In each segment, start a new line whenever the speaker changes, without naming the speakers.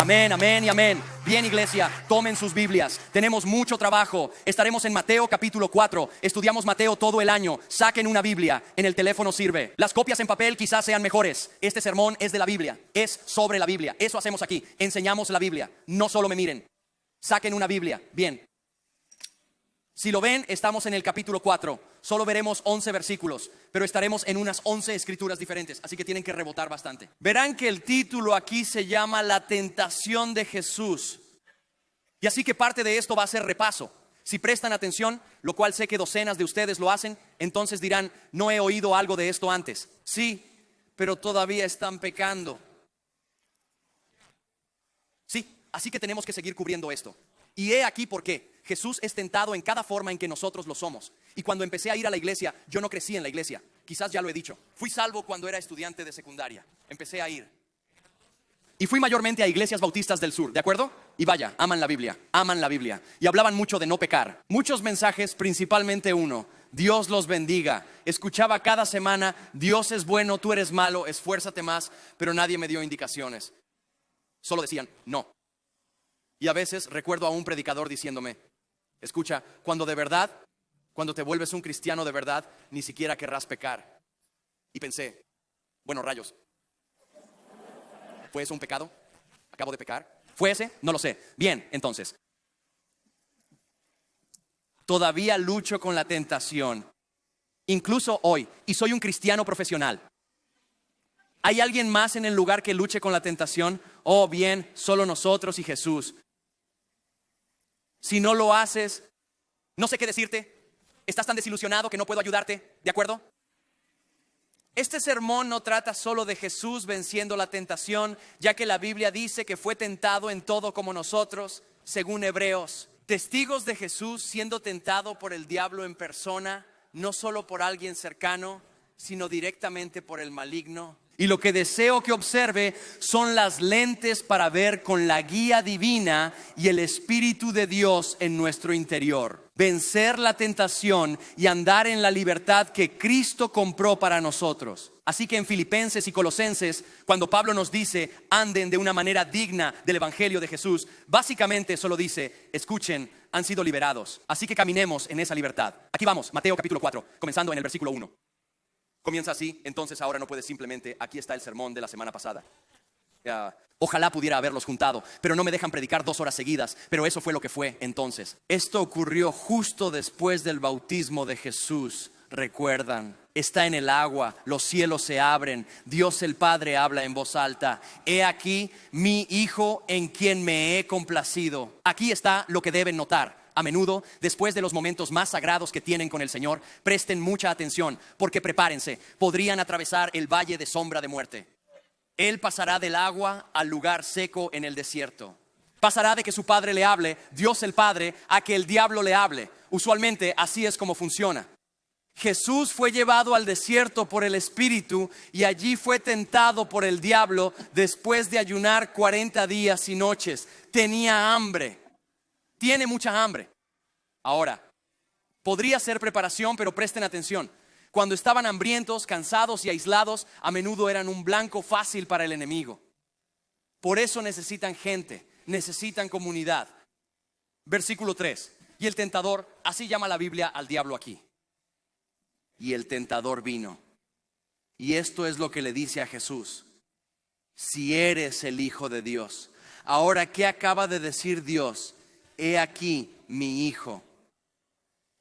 Amén, amén y amén. Bien, iglesia, tomen sus Biblias. Tenemos mucho trabajo. Estaremos en Mateo capítulo 4. Estudiamos Mateo todo el año. Saquen una Biblia. En el teléfono sirve. Las copias en papel quizás sean mejores. Este sermón es de la Biblia. Es sobre la Biblia. Eso hacemos aquí. Enseñamos la Biblia. No solo me miren. Saquen una Biblia. Bien. Si lo ven, estamos en el capítulo 4. Solo veremos 11 versículos, pero estaremos en unas 11 escrituras diferentes, así que tienen que rebotar bastante. Verán que el título aquí se llama La tentación de Jesús. Y así que parte de esto va a ser repaso. Si prestan atención, lo cual sé que docenas de ustedes lo hacen, entonces dirán, no he oído algo de esto antes. Sí, pero todavía están pecando. Sí, así que tenemos que seguir cubriendo esto. Y he aquí por qué. Jesús es tentado en cada forma en que nosotros lo somos. Y cuando empecé a ir a la iglesia, yo no crecí en la iglesia. Quizás ya lo he dicho. Fui salvo cuando era estudiante de secundaria. Empecé a ir. Y fui mayormente a iglesias bautistas del sur, ¿de acuerdo? Y vaya, aman la Biblia, aman la Biblia. Y hablaban mucho de no pecar. Muchos mensajes, principalmente uno. Dios los bendiga. Escuchaba cada semana, Dios es bueno, tú eres malo, esfuérzate más. Pero nadie me dio indicaciones. Solo decían, no. Y a veces recuerdo a un predicador diciéndome, escucha, cuando te vuelves un cristiano de verdad, ni siquiera querrás pecar. Y pensé, bueno, rayos, ¿fue eso un pecado? ¿Acabo de pecar? ¿Fue ese? No lo sé. Bien, entonces, todavía lucho con la tentación, incluso hoy, y soy un cristiano profesional. ¿Hay alguien más en el lugar que luche con la tentación? Oh, bien, solo nosotros y Jesús. Si no lo haces, no sé qué decirte. Estás tan desilusionado que no puedo ayudarte, ¿de acuerdo? Este sermón no trata solo de Jesús venciendo la tentación, ya que la Biblia dice que fue tentado en todo como nosotros, según Hebreos. Testigos de Jesús siendo tentado por el diablo en persona, no solo por alguien cercano, sino directamente por el maligno. Y lo que deseo que observe son las lentes para ver con la guía divina y el Espíritu de Dios en nuestro interior. Vencer la tentación y andar en la libertad que Cristo compró para nosotros. Así que en Filipenses y Colosenses, cuando Pablo nos dice, anden de una manera digna del Evangelio de Jesús, básicamente solo dice, escuchen, han sido liberados. Así que caminemos en esa libertad. Aquí vamos, Mateo capítulo 4, comenzando en el versículo 1. Comienza así, entonces ahora no puedes simplemente, aquí está el sermón de la semana pasada. Ojalá pudiera haberlos juntado, pero no me dejan predicar 2 horas seguidas. Pero eso fue lo que fue entonces. Esto ocurrió justo después del bautismo de Jesús. Recuerdan, está en el agua, los cielos se abren, Dios el Padre habla en voz alta. He aquí mi Hijo en quien me he complacido. Aquí está lo que deben notar. A menudo, después de los momentos más sagrados que tienen con el Señor, presten mucha atención, porque prepárense, podrían atravesar el valle de sombra de muerte. Él pasará del agua al lugar seco en el desierto. Pasará de que su padre le hable, Dios el Padre, a que el diablo le hable. Usualmente así es como funciona. Jesús fue llevado al desierto por el Espíritu y allí fue tentado por el diablo después de ayunar 40 días y noches. Tenía hambre. Tiene mucha hambre. Ahora, podría ser preparación, pero presten atención. Cuando estaban hambrientos, cansados y aislados, a menudo eran un blanco fácil para el enemigo. Por eso necesitan gente, necesitan comunidad. Versículo 3. Y el tentador, así llama la Biblia al diablo aquí. Y el tentador vino. Y esto es lo que le dice a Jesús. Si eres el Hijo de Dios. Ahora, ¿qué acaba de decir Dios? He aquí mi hijo.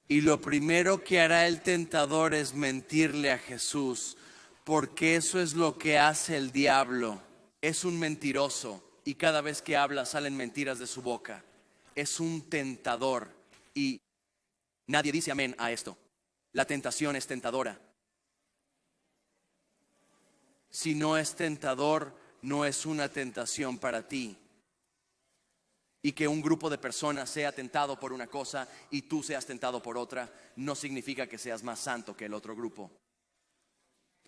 Y lo primero que hará el tentador es mentirle a Jesús, porque eso es lo que hace el diablo. Es un mentiroso y cada vez que habla salen mentiras de su boca. Es un tentador y nadie dice amén a esto. La tentación es tentadora. Si no es tentador, no es una tentación para ti. Y que un grupo de personas sea tentado por una cosa y tú seas tentado por otra, no significa que seas más santo que el otro grupo.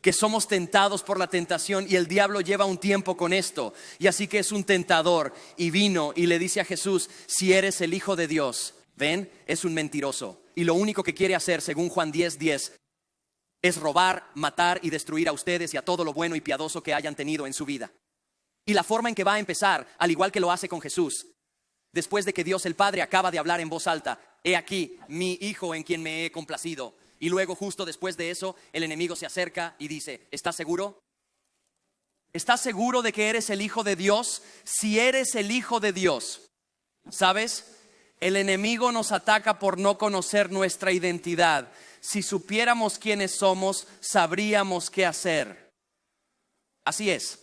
Que somos tentados por la tentación y el diablo lleva un tiempo con esto. Y así que es un tentador y vino y le dice a Jesús, si eres el Hijo de Dios, ven, es un mentiroso. Y lo único que quiere hacer, según Juan 10:10, es robar, matar y destruir a ustedes y a todo lo bueno y piadoso que hayan tenido en su vida. Y la forma en que va a empezar, al igual que lo hace con Jesús, después de que Dios el Padre acaba de hablar en voz alta, he aquí mi Hijo en quien me he complacido. Y luego justo después de eso, el enemigo se acerca y dice, ¿estás seguro? ¿Estás seguro de que eres el Hijo de Dios? Si eres el Hijo de Dios, ¿sabes? El enemigo nos ataca por no conocer nuestra identidad. Si supiéramos quiénes somos, sabríamos qué hacer. Así es.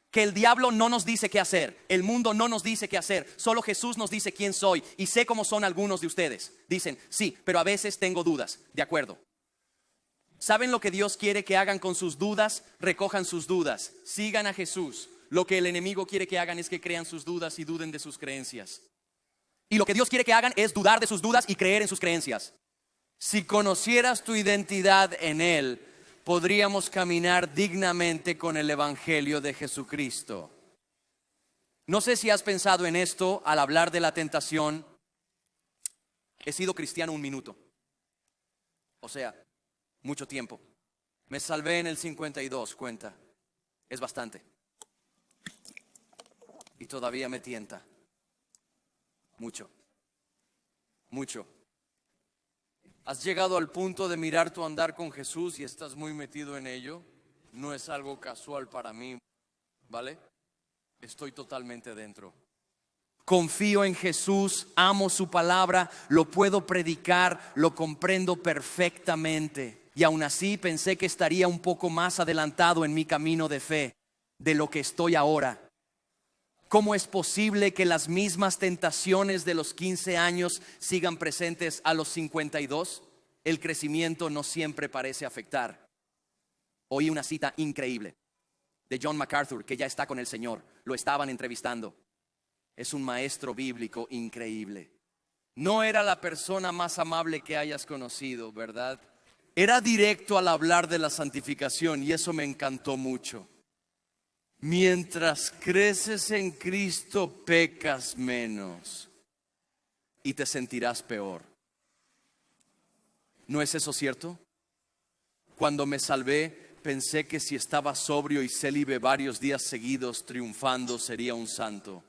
Que el diablo no nos dice qué hacer, el mundo no nos dice qué hacer, solo Jesús nos dice quién soy. Y sé cómo son algunos de ustedes. Dicen, sí, pero a veces tengo dudas. De acuerdo. ¿Saben lo que Dios quiere que hagan con sus dudas? Recojan sus dudas, sigan a Jesús. Lo que el enemigo quiere que hagan es que crean sus dudas y duden de sus creencias. Y lo que Dios quiere que hagan es dudar de sus dudas y creer en sus creencias. Si conocieras tu identidad en Él, podríamos caminar dignamente con el Evangelio de Jesucristo. No sé si has pensado en esto al hablar de la tentación. He sido cristiano 1 minuto. O sea, mucho tiempo. Me salvé en el 52, cuenta. Es bastante. Y todavía me tienta. Mucho. Mucho. ¿Has llegado al punto de mirar tu andar con Jesús y estás muy metido en ello? No es algo casual para mí, ¿vale? Estoy totalmente dentro. Confío en Jesús, amo su palabra, lo puedo predicar, lo comprendo perfectamente. Y aún así pensé que estaría un poco más adelantado en mi camino de fe de lo que estoy ahora. ¿Cómo es posible que las mismas tentaciones de los 15 años sigan presentes a los 52? El crecimiento no siempre parece afectar. Oí una cita increíble de John MacArthur, que ya está con el Señor. Lo estaban entrevistando. Es un maestro bíblico increíble. No era la persona más amable que hayas conocido, ¿verdad? Era directo al hablar de la santificación y eso me encantó mucho. Mientras creces en Cristo, pecas menos y te sentirás peor. ¿No es eso cierto? Cuando me salvé, pensé que si estaba sobrio y célibe varios días seguidos triunfando, sería un santo.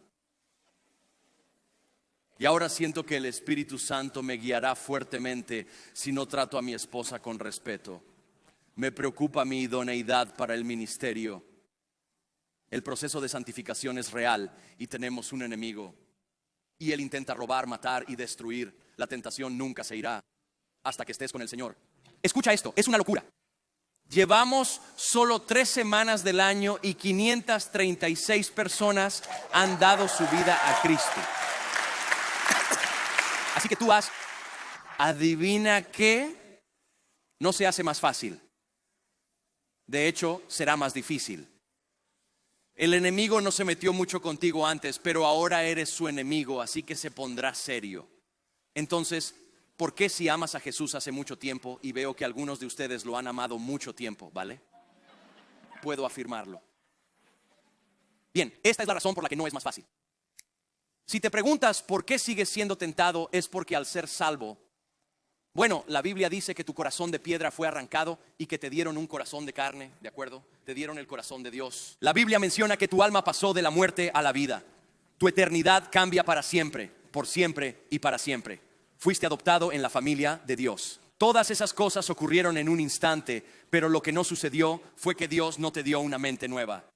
Y ahora siento que el Espíritu Santo me guiará fuertemente si no trato a mi esposa con respeto. Me preocupa mi idoneidad para el ministerio. El proceso de santificación es real y tenemos un enemigo. Y él intenta robar, matar y destruir. La tentación nunca se irá hasta que estés con el Señor. Escucha esto, es una locura. Llevamos solo 3 semanas del año y 536 personas han dado su vida a Cristo. Así que tú adivina qué, no se hace más fácil. De hecho, será más difícil. El enemigo no se metió mucho contigo antes, pero ahora eres su enemigo, así que se pondrá serio. Entonces, ¿por qué si amas a Jesús hace mucho tiempo y veo que algunos de ustedes lo han amado mucho tiempo, ¿vale? Puedo afirmarlo. Bien, esta es la razón por la que no es más fácil. Si te preguntas por qué sigues siendo tentado, es porque al ser salvo, bueno, la Biblia dice que tu corazón de piedra fue arrancado y que te dieron un corazón de carne, ¿de acuerdo? Te dieron el corazón de Dios. La Biblia menciona que tu alma pasó de la muerte a la vida. Tu eternidad cambia para siempre, por siempre y para siempre. Fuiste adoptado en la familia de Dios. Todas esas cosas ocurrieron en un instante, pero lo que no sucedió fue que Dios no te dio una mente nueva.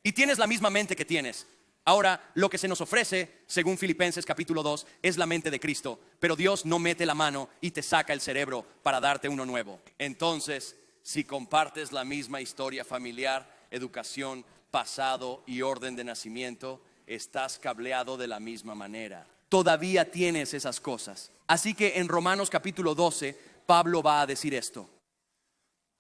Y tienes la misma mente que tienes. Ahora, lo que se nos ofrece, según Filipenses capítulo 2, es la mente de Cristo. Pero Dios no mete la mano y te saca el cerebro para darte uno nuevo. Entonces, si compartes la misma historia familiar, educación, pasado y orden de nacimiento, estás cableado de la misma manera. Todavía tienes esas cosas. Así que en Romanos capítulo 12, Pablo va a decir esto.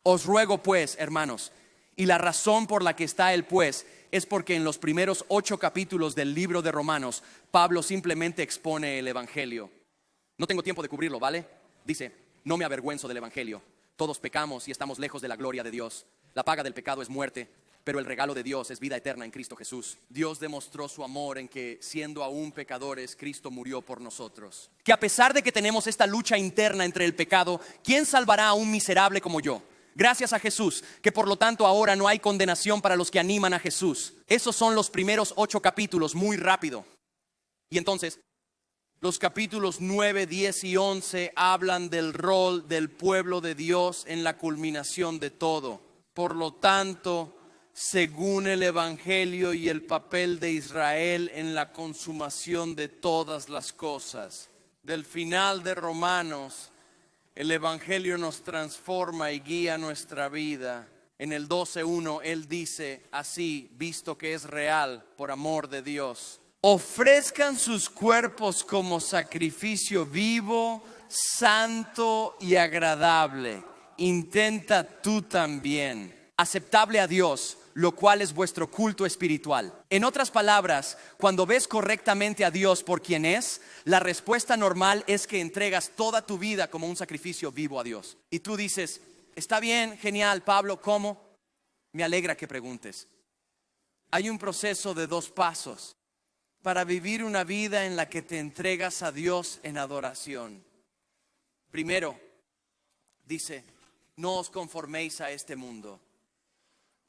Os ruego pues, hermanos, y la razón por la que está el pues es porque en los primeros 8 capítulos del libro de Romanos, Pablo simplemente expone el evangelio. No tengo tiempo de cubrirlo, ¿vale? Dice, no me avergüenzo del evangelio. Todos pecamos y estamos lejos de la gloria de Dios. La paga del pecado es muerte, pero el regalo de Dios es vida eterna en Cristo Jesús. Dios demostró su amor en que, siendo aún pecadores, Cristo murió por nosotros. Que a pesar de que tenemos esta lucha interna entre el pecado, ¿quién salvará a un miserable como yo? Gracias a Jesús, que por lo tanto ahora no hay condenación para los que animan a Jesús. Esos son los primeros 8 capítulos, muy rápido. Y entonces, los capítulos 9, 10 y 11 hablan del rol del pueblo de Dios en la culminación de todo. Por lo tanto, según el Evangelio y el papel de Israel en la consumación de todas las cosas. Del final de Romanos, el Evangelio nos transforma y guía nuestra vida. En el 12:1 Él dice así, visto que es real por amor de Dios: ofrezcan sus cuerpos como sacrificio vivo, santo y agradable. Intenta tú también. Aceptable a Dios, lo cual es vuestro culto espiritual. En otras palabras, cuando ves correctamente a Dios por quien es, la respuesta normal es que entregas toda tu vida como un sacrificio vivo a Dios. Y tú dices, está bien, genial, Pablo, ¿cómo? Me alegra que preguntes. Hay un proceso de 2 pasos para vivir una vida en la que te entregas a Dios en adoración. Primero, dice, no os conforméis a este mundo.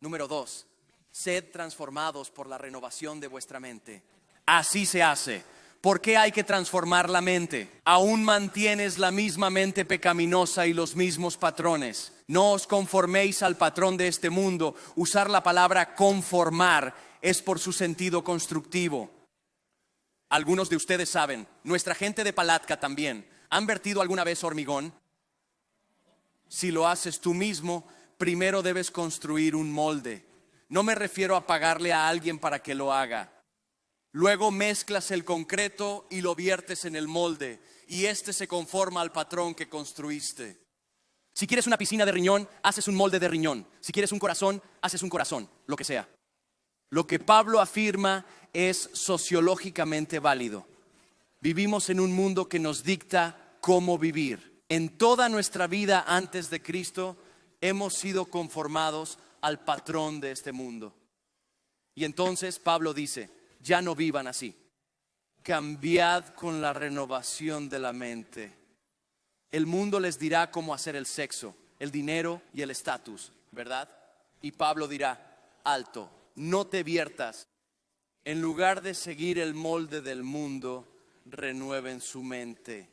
Número 2, sed transformados por la renovación de vuestra mente. Así se hace. ¿Por qué hay que transformar la mente? Aún mantienes la misma mente pecaminosa y los mismos patrones. No os conforméis al patrón de este mundo. Usar la palabra conformar es por su sentido constructivo. Algunos de ustedes saben, nuestra gente de Palatka también. ¿Han vertido alguna vez hormigón? Si lo haces tú mismo, primero debes construir un molde. No me refiero a pagarle a alguien para que lo haga. Luego mezclas el concreto y lo viertes en el molde, y este se conforma al patrón que construiste. Si quieres una piscina de riñón, haces un molde de riñón. Si quieres un corazón, haces un corazón, lo que sea. Lo que Pablo afirma es sociológicamente válido. Vivimos en un mundo que nos dicta cómo vivir. En toda nuestra vida antes de Cristo, hemos sido conformados al patrón de este mundo. Y entonces Pablo dice, ya no vivan así. Cambiad con la renovación de la mente. El mundo les dirá cómo hacer el sexo, el dinero y el estatus, ¿verdad? Y Pablo dirá, alto, no te viertas. En lugar de seguir el molde del mundo, renueven su mente.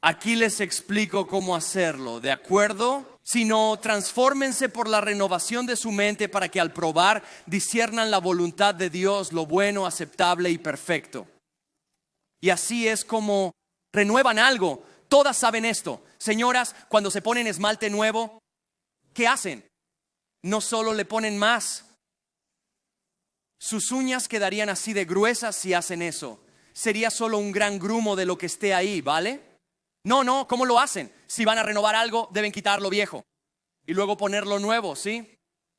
Aquí les explico cómo hacerlo, ¿de acuerdo? Sino transfórmense por la renovación de su mente para que al probar disciernan la voluntad de Dios, lo bueno, aceptable y perfecto. Y así es como renuevan algo. Todas saben esto. Señoras, cuando se ponen esmalte nuevo, ¿qué hacen? No solo le ponen más. Sus uñas quedarían así de gruesas si hacen eso. Sería solo un gran grumo de lo que esté ahí, ¿vale? No, ¿cómo lo hacen? Si van a renovar algo, deben quitar lo viejo y luego ponerlo nuevo, ¿sí?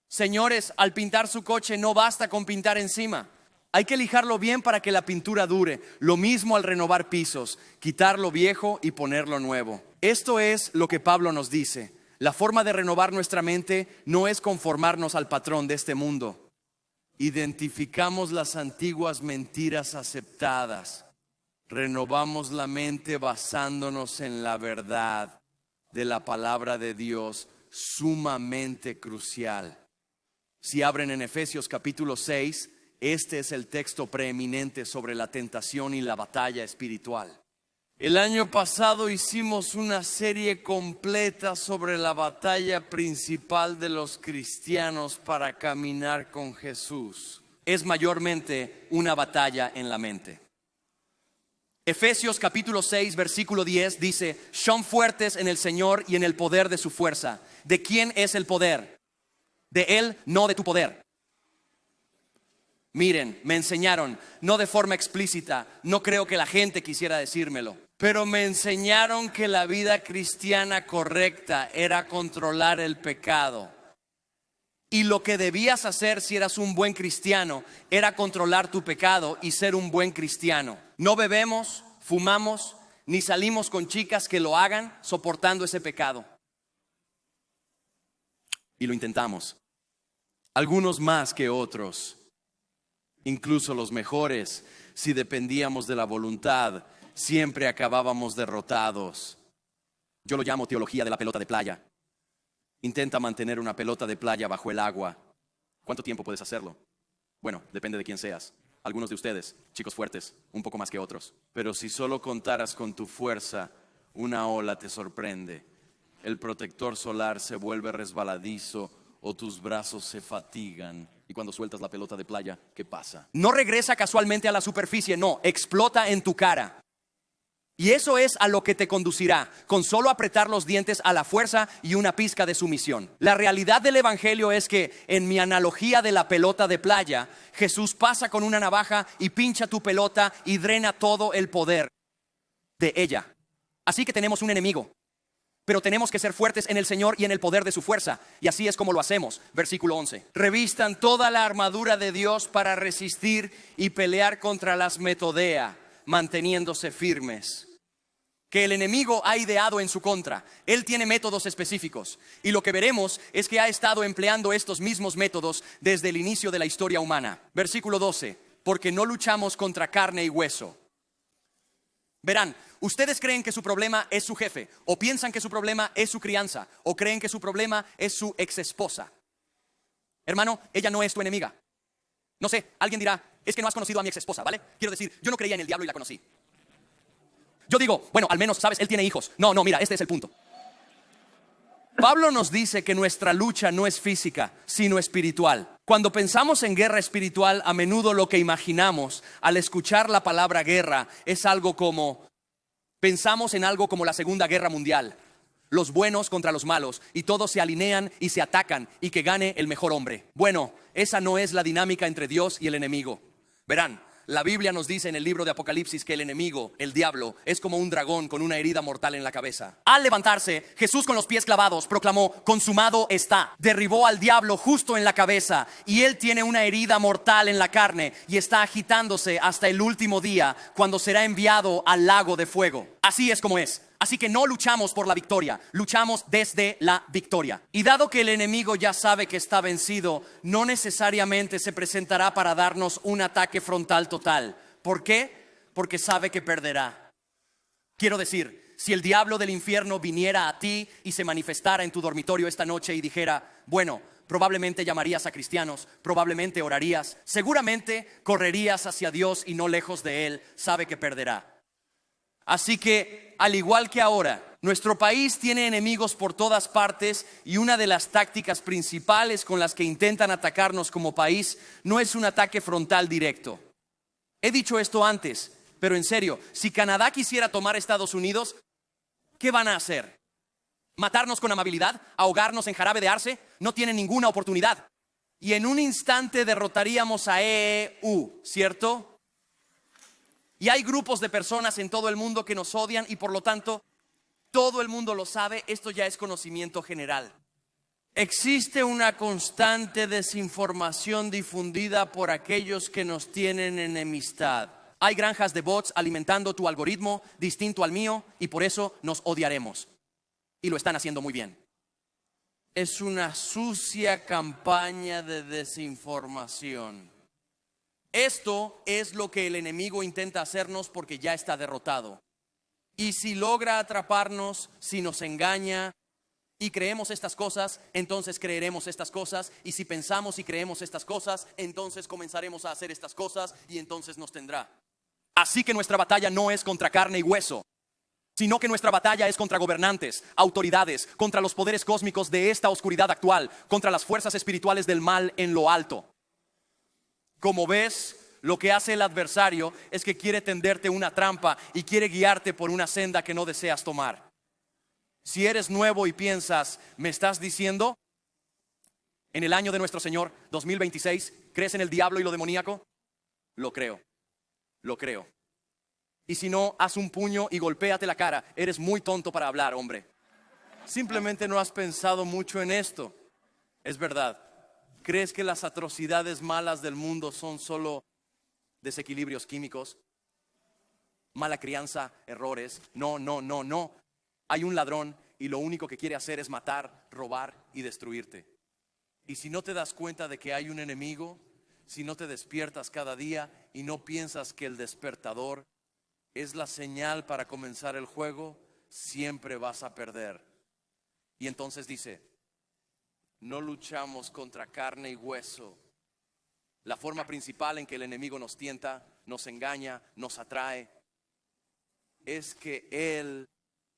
Señores, al pintar su coche no basta con pintar encima. Hay que lijarlo bien para que la pintura dure. Lo mismo al renovar pisos, quitar lo viejo y ponerlo nuevo. Esto es lo que Pablo nos dice. La forma de renovar nuestra mente no es conformarnos al patrón de este mundo. Identificamos las antiguas mentiras aceptadas. Renovamos la mente basándonos en la verdad de la palabra de Dios, sumamente crucial. Si abren en Efesios capítulo 6, este es el texto preeminente sobre la tentación y la batalla espiritual. El año pasado hicimos una serie completa sobre la batalla principal de los cristianos para caminar con Jesús. Es mayormente una batalla en la mente. Efesios capítulo 6 versículo 10 dice, son fuertes en el Señor y en el poder de su fuerza. ¿De quién es el poder? De Él, no de tu poder. Miren, me enseñaron, no de forma explícita, no creo que la gente quisiera decírmelo, pero me enseñaron que la vida cristiana correcta era controlar el pecado. Y lo que debías hacer si eras un buen cristiano era controlar tu pecado y ser un buen cristiano. No bebemos, fumamos, ni salimos con chicas que lo hagan soportando ese pecado. Y lo intentamos. Algunos más que otros. Incluso los mejores, si dependíamos de la voluntad, siempre acabábamos derrotados. Yo lo llamo teología de la pelota de playa. Intenta mantener una pelota de playa bajo el agua. ¿Cuánto tiempo puedes hacerlo? Bueno, depende de quién seas. Algunos de ustedes, chicos fuertes, un poco más que otros. Pero si solo contaras con tu fuerza, una ola te sorprende. El protector solar se vuelve resbaladizo o tus brazos se fatigan. Y cuando sueltas la pelota de playa, ¿qué pasa? No regresa casualmente a la superficie, no, explota en tu cara. Y eso es a lo que te conducirá, con solo apretar los dientes a la fuerza y una pizca de sumisión. La realidad del evangelio es que, en mi analogía de la pelota de playa, Jesús pasa con una navaja y pincha tu pelota y drena todo el poder de ella. Así que tenemos un enemigo, pero tenemos que ser fuertes en el Señor y en el poder de su fuerza. Y así es como lo hacemos. Versículo 11. Revistan toda la armadura de Dios para resistir y pelear contra las metodea, manteniéndose firmes. Que el enemigo ha ideado en su contra. Él tiene métodos específicos. Y lo que veremos es que ha estado empleando estos mismos métodos desde el inicio de la historia humana. Versículo 12. Porque no luchamos contra carne y hueso. Verán, ustedes creen que su problema es su jefe, o piensan que su problema es su crianza, o creen que su problema es su exesposa. Hermano, ella no es tu enemiga. No sé, alguien dirá, es que no has conocido a mi exesposa, ¿vale? Quiero decir, yo no creía en el diablo y la conocí. Yo digo, bueno, al menos, ¿sabes? Él tiene hijos. No, mira, este es el punto. Pablo nos dice que nuestra lucha no es física, sino espiritual. Cuando pensamos en guerra espiritual, a menudo lo que imaginamos al escuchar la palabra guerra es algo como, pensamos en algo como la Segunda Guerra Mundial. Los buenos contra los malos, y todos se alinean y se atacan, y que gane el mejor hombre. Bueno, esa no es la dinámica entre Dios y el enemigo. Verán, la Biblia nos dice en el libro de Apocalipsis que el enemigo, el diablo, es como un dragón con una herida mortal en la cabeza. Al levantarse, Jesús con los pies clavados proclamó, consumado está. Derribó al diablo justo en la cabeza y él tiene una herida mortal en la carne y está agitándose hasta el último día, cuando será enviado al lago de fuego. Así es como es. Así que no luchamos por la victoria, luchamos desde la victoria. Y dado que el enemigo ya sabe que está vencido, no necesariamente se presentará para darnos un ataque frontal total. ¿Por qué? Porque sabe que perderá. Quiero decir, si el diablo del infierno viniera a ti y se manifestara en tu dormitorio esta noche y dijera, bueno, probablemente llamarías a cristianos, probablemente orarías, seguramente correrías hacia Dios y no lejos de Él, sabe que perderá. Así que, al igual que ahora, nuestro país tiene enemigos por todas partes y una de las tácticas principales con las que intentan atacarnos como país no es un ataque frontal directo. He dicho esto antes, pero en serio, si Canadá quisiera tomar Estados Unidos, ¿qué van a hacer? ¿Matarnos con amabilidad? ¿Ahogarnos en jarabe de arce? No tienen ninguna oportunidad. Y en un instante derrotaríamos a EU, ¿cierto? Y hay grupos de personas en todo el mundo que nos odian y por lo tanto todo el mundo lo sabe, esto ya es conocimiento general. Existe una constante desinformación difundida por aquellos que nos tienen enemistad. Hay granjas de bots alimentando tu algoritmo distinto al mío y por eso nos odiaremos. Y lo están haciendo muy bien. Es una sucia campaña de desinformación. Esto es lo que el enemigo intenta hacernos porque ya está derrotado. Y si logra atraparnos, si nos engaña y creemos estas cosas, entonces creeremos estas cosas. Y si pensamos y creemos estas cosas, entonces comenzaremos a hacer estas cosas y entonces nos tendrá. Así que nuestra batalla no es contra carne y hueso, sino que nuestra batalla es contra gobernantes, autoridades, contra los poderes cósmicos de esta oscuridad actual, contra las fuerzas espirituales del mal en lo alto. Como ves, lo que hace el adversario es que quiere tenderte una trampa y quiere guiarte por una senda que no deseas tomar. Si eres nuevo y piensas, ¿me estás diciendo? En el año de nuestro Señor 2026, ¿crees en el diablo y lo demoníaco? Lo creo. Y si no, haz un puño y golpéate la cara. Eres muy tonto para hablar, hombre. Simplemente no has pensado mucho en esto. Es verdad. ¿Crees que las atrocidades malas del mundo son solo desequilibrios químicos? Mala crianza, errores. No. Hay un ladrón y lo único que quiere hacer es matar, robar y destruirte. Y si no te das cuenta de que hay un enemigo, si no te despiertas cada día y no piensas que el despertador es la señal para comenzar el juego, siempre vas a perder. Y entonces dice, no luchamos contra carne y hueso. La forma principal en que el enemigo nos tienta, nos engaña, nos atrae, es que Él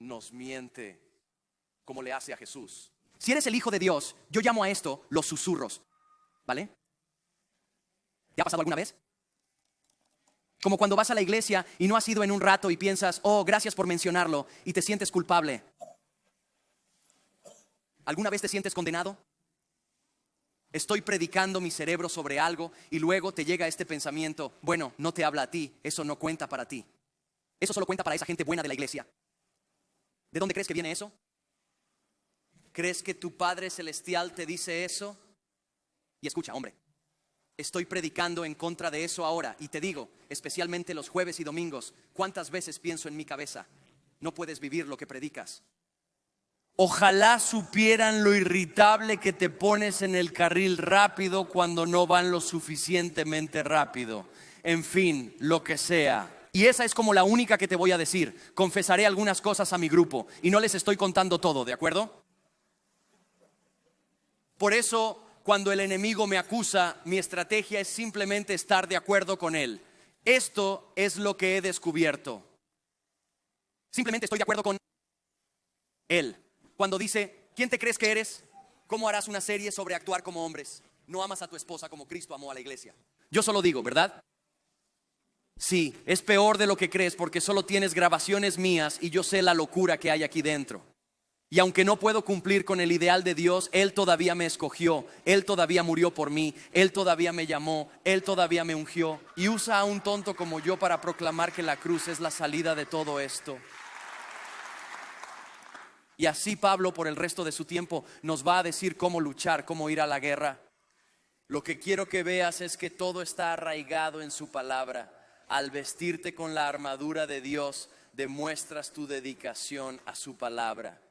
nos miente, como le hace a Jesús. Si eres el Hijo de Dios, yo llamo a esto los susurros, ¿vale? ¿Te ha pasado alguna vez? Como cuando vas a la iglesia y no has ido en un rato y piensas, oh, gracias por mencionarlo, y te sientes culpable. ¿Alguna vez te sientes condenado? Estoy predicando mi cerebro sobre algo y luego te llega este pensamiento, bueno, no te habla a ti, eso no cuenta para ti. Eso solo cuenta para esa gente buena de la iglesia. ¿De dónde crees que viene eso? ¿Crees que tu Padre Celestial te dice eso? Y escucha, hombre, estoy predicando en contra de eso ahora y te digo, especialmente los jueves y domingos, ¿cuántas veces pienso en mi cabeza? No puedes vivir lo que predicas. Ojalá supieran lo irritable que te pones en el carril rápido cuando no van lo suficientemente rápido. En fin, lo que sea. Y esa es como la única que te voy a decir. Confesaré algunas cosas a mi grupo y no les estoy contando todo, ¿de acuerdo? Por eso, cuando el enemigo me acusa, mi estrategia es simplemente estar de acuerdo con él. Esto es lo que he descubierto. Simplemente estoy de acuerdo con él. Cuando dice, ¿quién te crees que eres? ¿Cómo harás una serie sobre actuar como hombres? No amas a tu esposa como Cristo amó a la iglesia. Yo solo digo, ¿verdad? Sí, es peor de lo que crees porque solo tienes grabaciones mías y yo sé la locura que hay aquí dentro. Y aunque no puedo cumplir con el ideal de Dios, Él todavía me escogió, Él todavía murió por mí, Él todavía me llamó, Él todavía me ungió. Y usa a un tonto como yo para proclamar que la cruz es la salida de todo esto. Y así Pablo por el resto de su tiempo nos va a decir cómo luchar, cómo ir a la guerra. Lo que quiero que veas es que todo está arraigado en su palabra. Al vestirte con la armadura de Dios, demuestras tu dedicación a su palabra.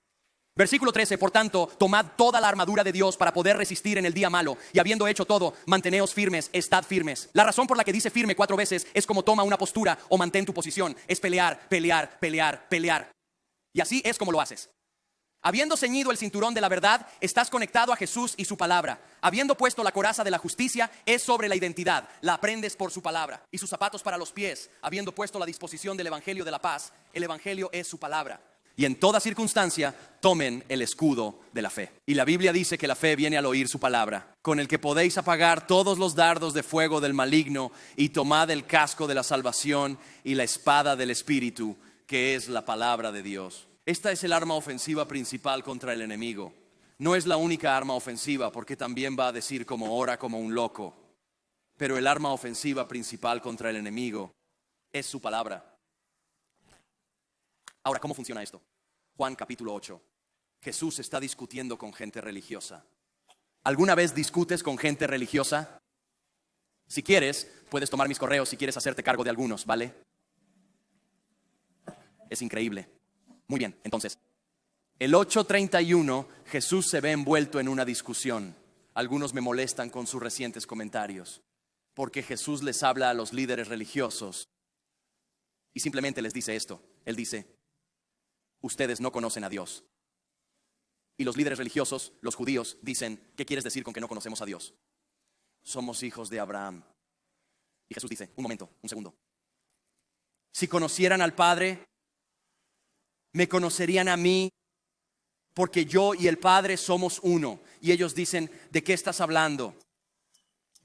Versículo 13, por tanto, tomad toda la armadura de Dios para poder resistir en el día malo. Y habiendo hecho todo, manteneos firmes, estad firmes. La razón por la que dice firme 4 veces es como toma una postura o mantén tu posición. Es pelear, pelear, pelear, pelear. Y así es como lo haces. Habiendo ceñido el cinturón de la verdad, estás conectado a Jesús y su palabra. Habiendo puesto la coraza de la justicia, es sobre la identidad. La aprendes por su palabra. Y sus zapatos para los pies, habiendo puesto la disposición del evangelio de la paz. El evangelio es su palabra. Y en toda circunstancia, tomen el escudo de la fe. Y la Biblia dice que la fe viene al oír su palabra, con el que podéis apagar todos los dardos de fuego del maligno, y tomad el casco de la salvación y la espada del Espíritu, que es la palabra de Dios. Esta es el arma ofensiva principal contra el enemigo. No es la única arma ofensiva, porque también va a decir como ora como un loco. Pero el arma ofensiva principal contra el enemigo es su palabra. Ahora, ¿cómo funciona esto? Juan capítulo 8. Jesús está discutiendo con gente religiosa. ¿Alguna vez discutes con gente religiosa? Si quieres, puedes tomar mis correos si quieres hacerte cargo de algunos, ¿vale? Es increíble. Muy bien, entonces, el 8:31, Jesús se ve envuelto en una discusión. Algunos me molestan con sus recientes comentarios, porque Jesús les habla a los líderes religiosos y simplemente les dice esto. Él dice, ustedes no conocen a Dios. Y los líderes religiosos, los judíos, dicen, ¿qué quieres decir con que no conocemos a Dios? Somos hijos de Abraham. Y Jesús dice, un momento, un segundo. Si conocieran al Padre, me conocerían a mí, porque yo y el Padre somos uno. Y ellos dicen, ¿de qué estás hablando?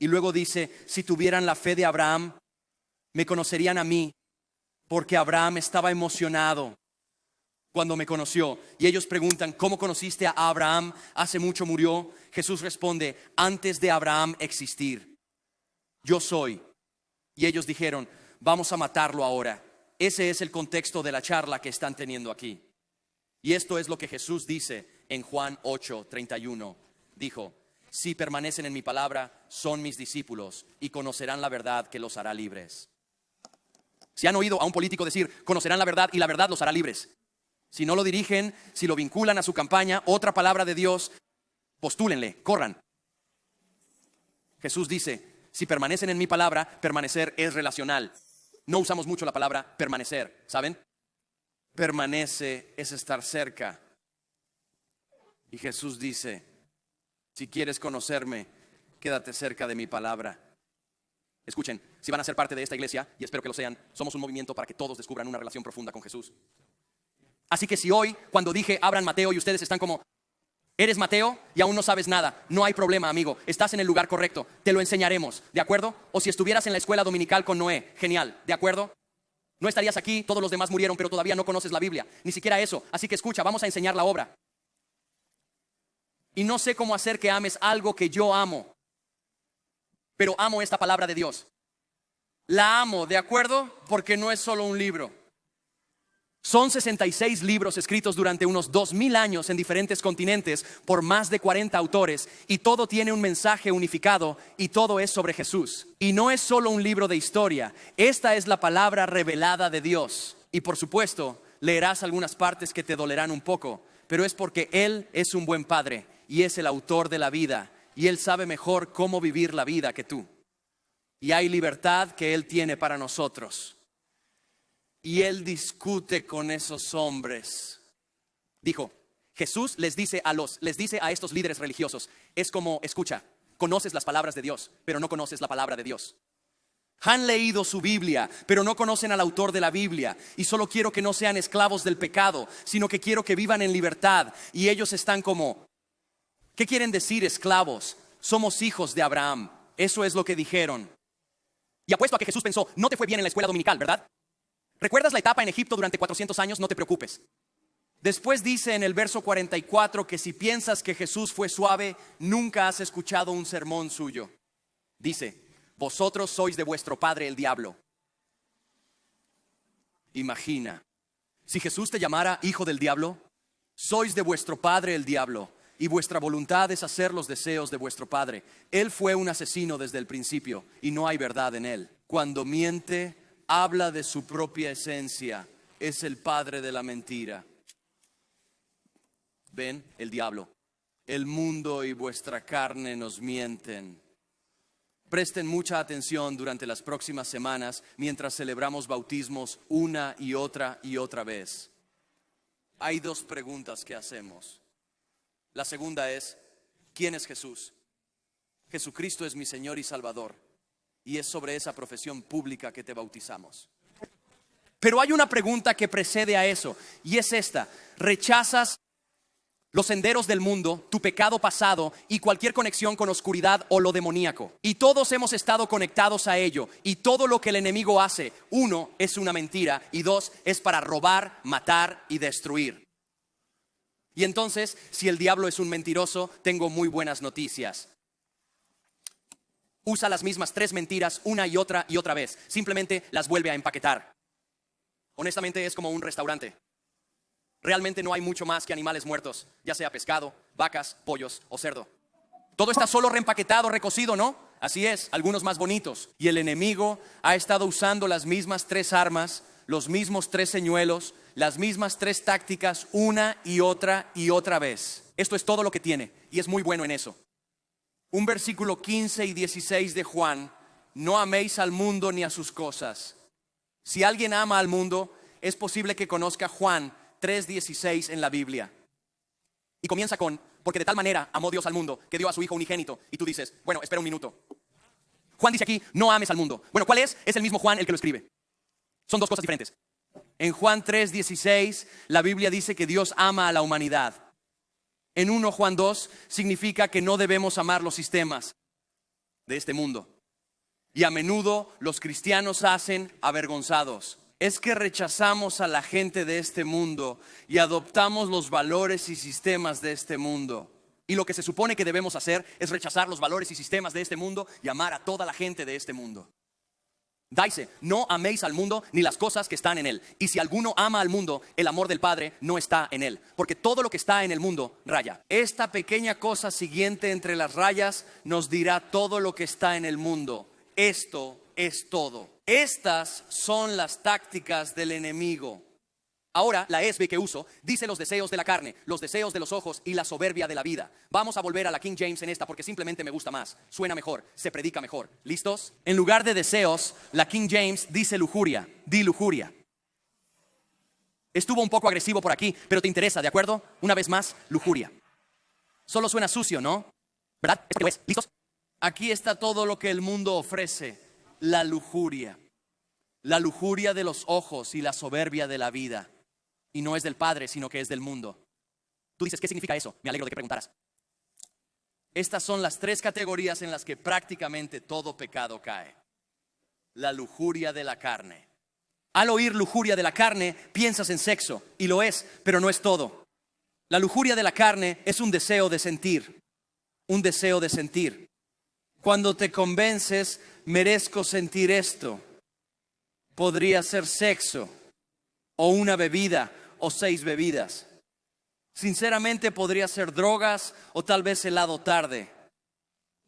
Y luego dice, si tuvieran la fe de Abraham, me conocerían a mí, porque Abraham estaba emocionado cuando me conoció. Y ellos preguntan, ¿cómo conociste a Abraham? Hace mucho murió. Jesús responde, antes de Abraham existir, yo soy. Y ellos dijeron, vamos a matarlo ahora. Ese es el contexto de la charla que están teniendo aquí. Y esto es lo que Jesús dice en Juan 8:31. Dijo, si permanecen en mi palabra, son mis discípulos y conocerán la verdad que los hará libres. Si han oído a un político decir, conocerán la verdad y la verdad los hará libres. Si no lo dirigen, si lo vinculan a su campaña, otra palabra de Dios, postúlenle, corran. Jesús dice, si permanecen en mi palabra, permanecer es relacional. No usamos mucho la palabra permanecer, ¿saben? Permanece es estar cerca. Y Jesús dice, Si quieres conocerme, quédate cerca de mi palabra. Escuchen, si van a ser parte de esta iglesia, y espero que lo sean, somos un movimiento para que todos descubran una relación profunda con Jesús. Así que si hoy, cuando dije abran Mateo y ustedes están como, ¿eres Mateo y aún no sabes nada? No hay problema, amigo, estás en el lugar correcto, te lo enseñaremos, ¿de acuerdo? O si estuvieras en la escuela dominical con Noé, genial, ¿de acuerdo? No estarías aquí, todos los demás murieron, pero todavía no conoces la Biblia, ni siquiera eso, así que escucha, vamos a enseñar la obra. Y no sé cómo hacer que ames algo que yo amo, pero amo esta palabra de Dios. La amo, ¿de acuerdo? Porque no es solo un libro. Son 66 libros escritos durante unos 2000 años en diferentes continentes por más de 40 autores, y todo tiene un mensaje unificado y todo es sobre Jesús. Y no es solo un libro de historia, esta es la palabra revelada de Dios. Y por supuesto, leerás algunas partes que te dolerán un poco, pero es porque Él es un buen padre y es el autor de la vida, y Él sabe mejor cómo vivir la vida que tú. Y hay libertad que Él tiene para nosotros. Y Él discute con esos hombres. Dijo, Jesús les dice a estos líderes religiosos, es como, escucha, conoces las palabras de Dios, pero no conoces la palabra de Dios. Han leído su Biblia, pero no conocen al autor de la Biblia. Y solo quiero que no sean esclavos del pecado, sino que quiero que vivan en libertad. Y ellos están como, ¿qué quieren decir esclavos? Somos hijos de Abraham. Eso es lo que dijeron. Y apuesto a que Jesús pensó, no te fue bien en la escuela dominical, ¿verdad? ¿Recuerdas la etapa en Egipto durante 400 años? No te preocupes. Después dice en el verso 44 que si piensas que Jesús fue suave, nunca has escuchado un sermón suyo. Dice, vosotros sois de vuestro padre el diablo. Imagina, si Jesús te llamara hijo del diablo, sois de vuestro padre el diablo, y vuestra voluntad es hacer los deseos de vuestro padre. Él fue un asesino desde el principio, y no hay verdad en él. Cuando miente, habla de su propia esencia, es el padre de la mentira. Ven, el diablo, el mundo y vuestra carne nos mienten. Presten mucha atención durante las próximas semanas mientras celebramos bautismos una y otra vez. Hay dos preguntas que hacemos. La segunda es, ¿quién es Jesús? Jesucristo es mi Señor y Salvador. Y es sobre esa profesión pública que te bautizamos. Pero hay una pregunta que precede a eso, y es esta: ¿rechazas los senderos del mundo, tu pecado pasado y cualquier conexión con oscuridad o lo demoníaco? Y todos hemos estado conectados a ello, y todo lo que el enemigo hace, uno, es una mentira, y dos, es para robar, matar y destruir. Y entonces, si el diablo es un mentiroso, tengo muy buenas noticias. Usa las mismas 3 mentiras una y otra vez. Simplemente las vuelve a empaquetar. Honestamente es como un restaurante. Realmente no hay mucho más que animales muertos, ya sea pescado, vacas, pollos o cerdo. Todo está solo reempaquetado, recocido, ¿no? Así es, algunos más bonitos. Y el enemigo ha estado usando las mismas 3 armas, los mismos 3 señuelos, las mismas 3 tácticas una y otra vez. Esto es todo lo que tiene, y es muy bueno en eso. Un versículo 15 y 16 de Juan: no améis al mundo ni a sus cosas. Si alguien ama al mundo, es posible que conozca Juan 3:16 en la Biblia. Y comienza con, porque de tal manera amó Dios al mundo, que dio a su Hijo unigénito. Y tú dices, bueno, espera un minuto. Juan dice aquí, no ames al mundo. Bueno, ¿cuál es? Es el mismo Juan el que lo escribe. Son 2 cosas diferentes. En Juan 3:16, la Biblia dice que Dios ama a la humanidad. En 1 Juan 2 significa que no debemos amar los sistemas de este mundo. Y a menudo los cristianos hacen avergonzados. Es que rechazamos a la gente de este mundo y adoptamos los valores y sistemas de este mundo. Y lo que se supone que debemos hacer es rechazar los valores y sistemas de este mundo y amar a toda la gente de este mundo. Dice, no améis al mundo ni las cosas que están en él. Y si alguno ama al mundo, el amor del Padre no está en él. Porque todo lo que está en el mundo raya. Esta pequeña cosa siguiente entre las rayas nos dirá todo lo que está en el mundo. Esto es todo. Estas son las tácticas del enemigo. Ahora, la ESV que uso dice los deseos de la carne, los deseos de los ojos y la soberbia de la vida. Vamos a volver a la King James en esta porque simplemente me gusta más. Suena mejor, se predica mejor. ¿Listos? En lugar de deseos, la King James dice lujuria. Di lujuria. Estuvo un poco agresivo por aquí, pero te interesa, ¿de acuerdo? Una vez más, lujuria. Solo suena sucio, ¿no? ¿Verdad? ¿Esto qué es? ¿Listos? Aquí está todo lo que el mundo ofrece. La lujuria. La lujuria de los ojos y la soberbia de la vida. Y no es del Padre, sino que es del mundo. Tú dices, ¿qué significa eso? Me alegro de que preguntaras. Estas son las tres categorías en las que prácticamente todo pecado cae. La lujuria de la carne. Al oír lujuria de la carne, piensas en sexo, y lo es, pero no es todo. La lujuria de la carne es un deseo de sentir. Un deseo de sentir. Cuando te convences, merezco sentir esto. Podría ser sexo, o una bebida, o 6 bebidas. Sinceramente podría ser drogas, o tal vez helado tarde.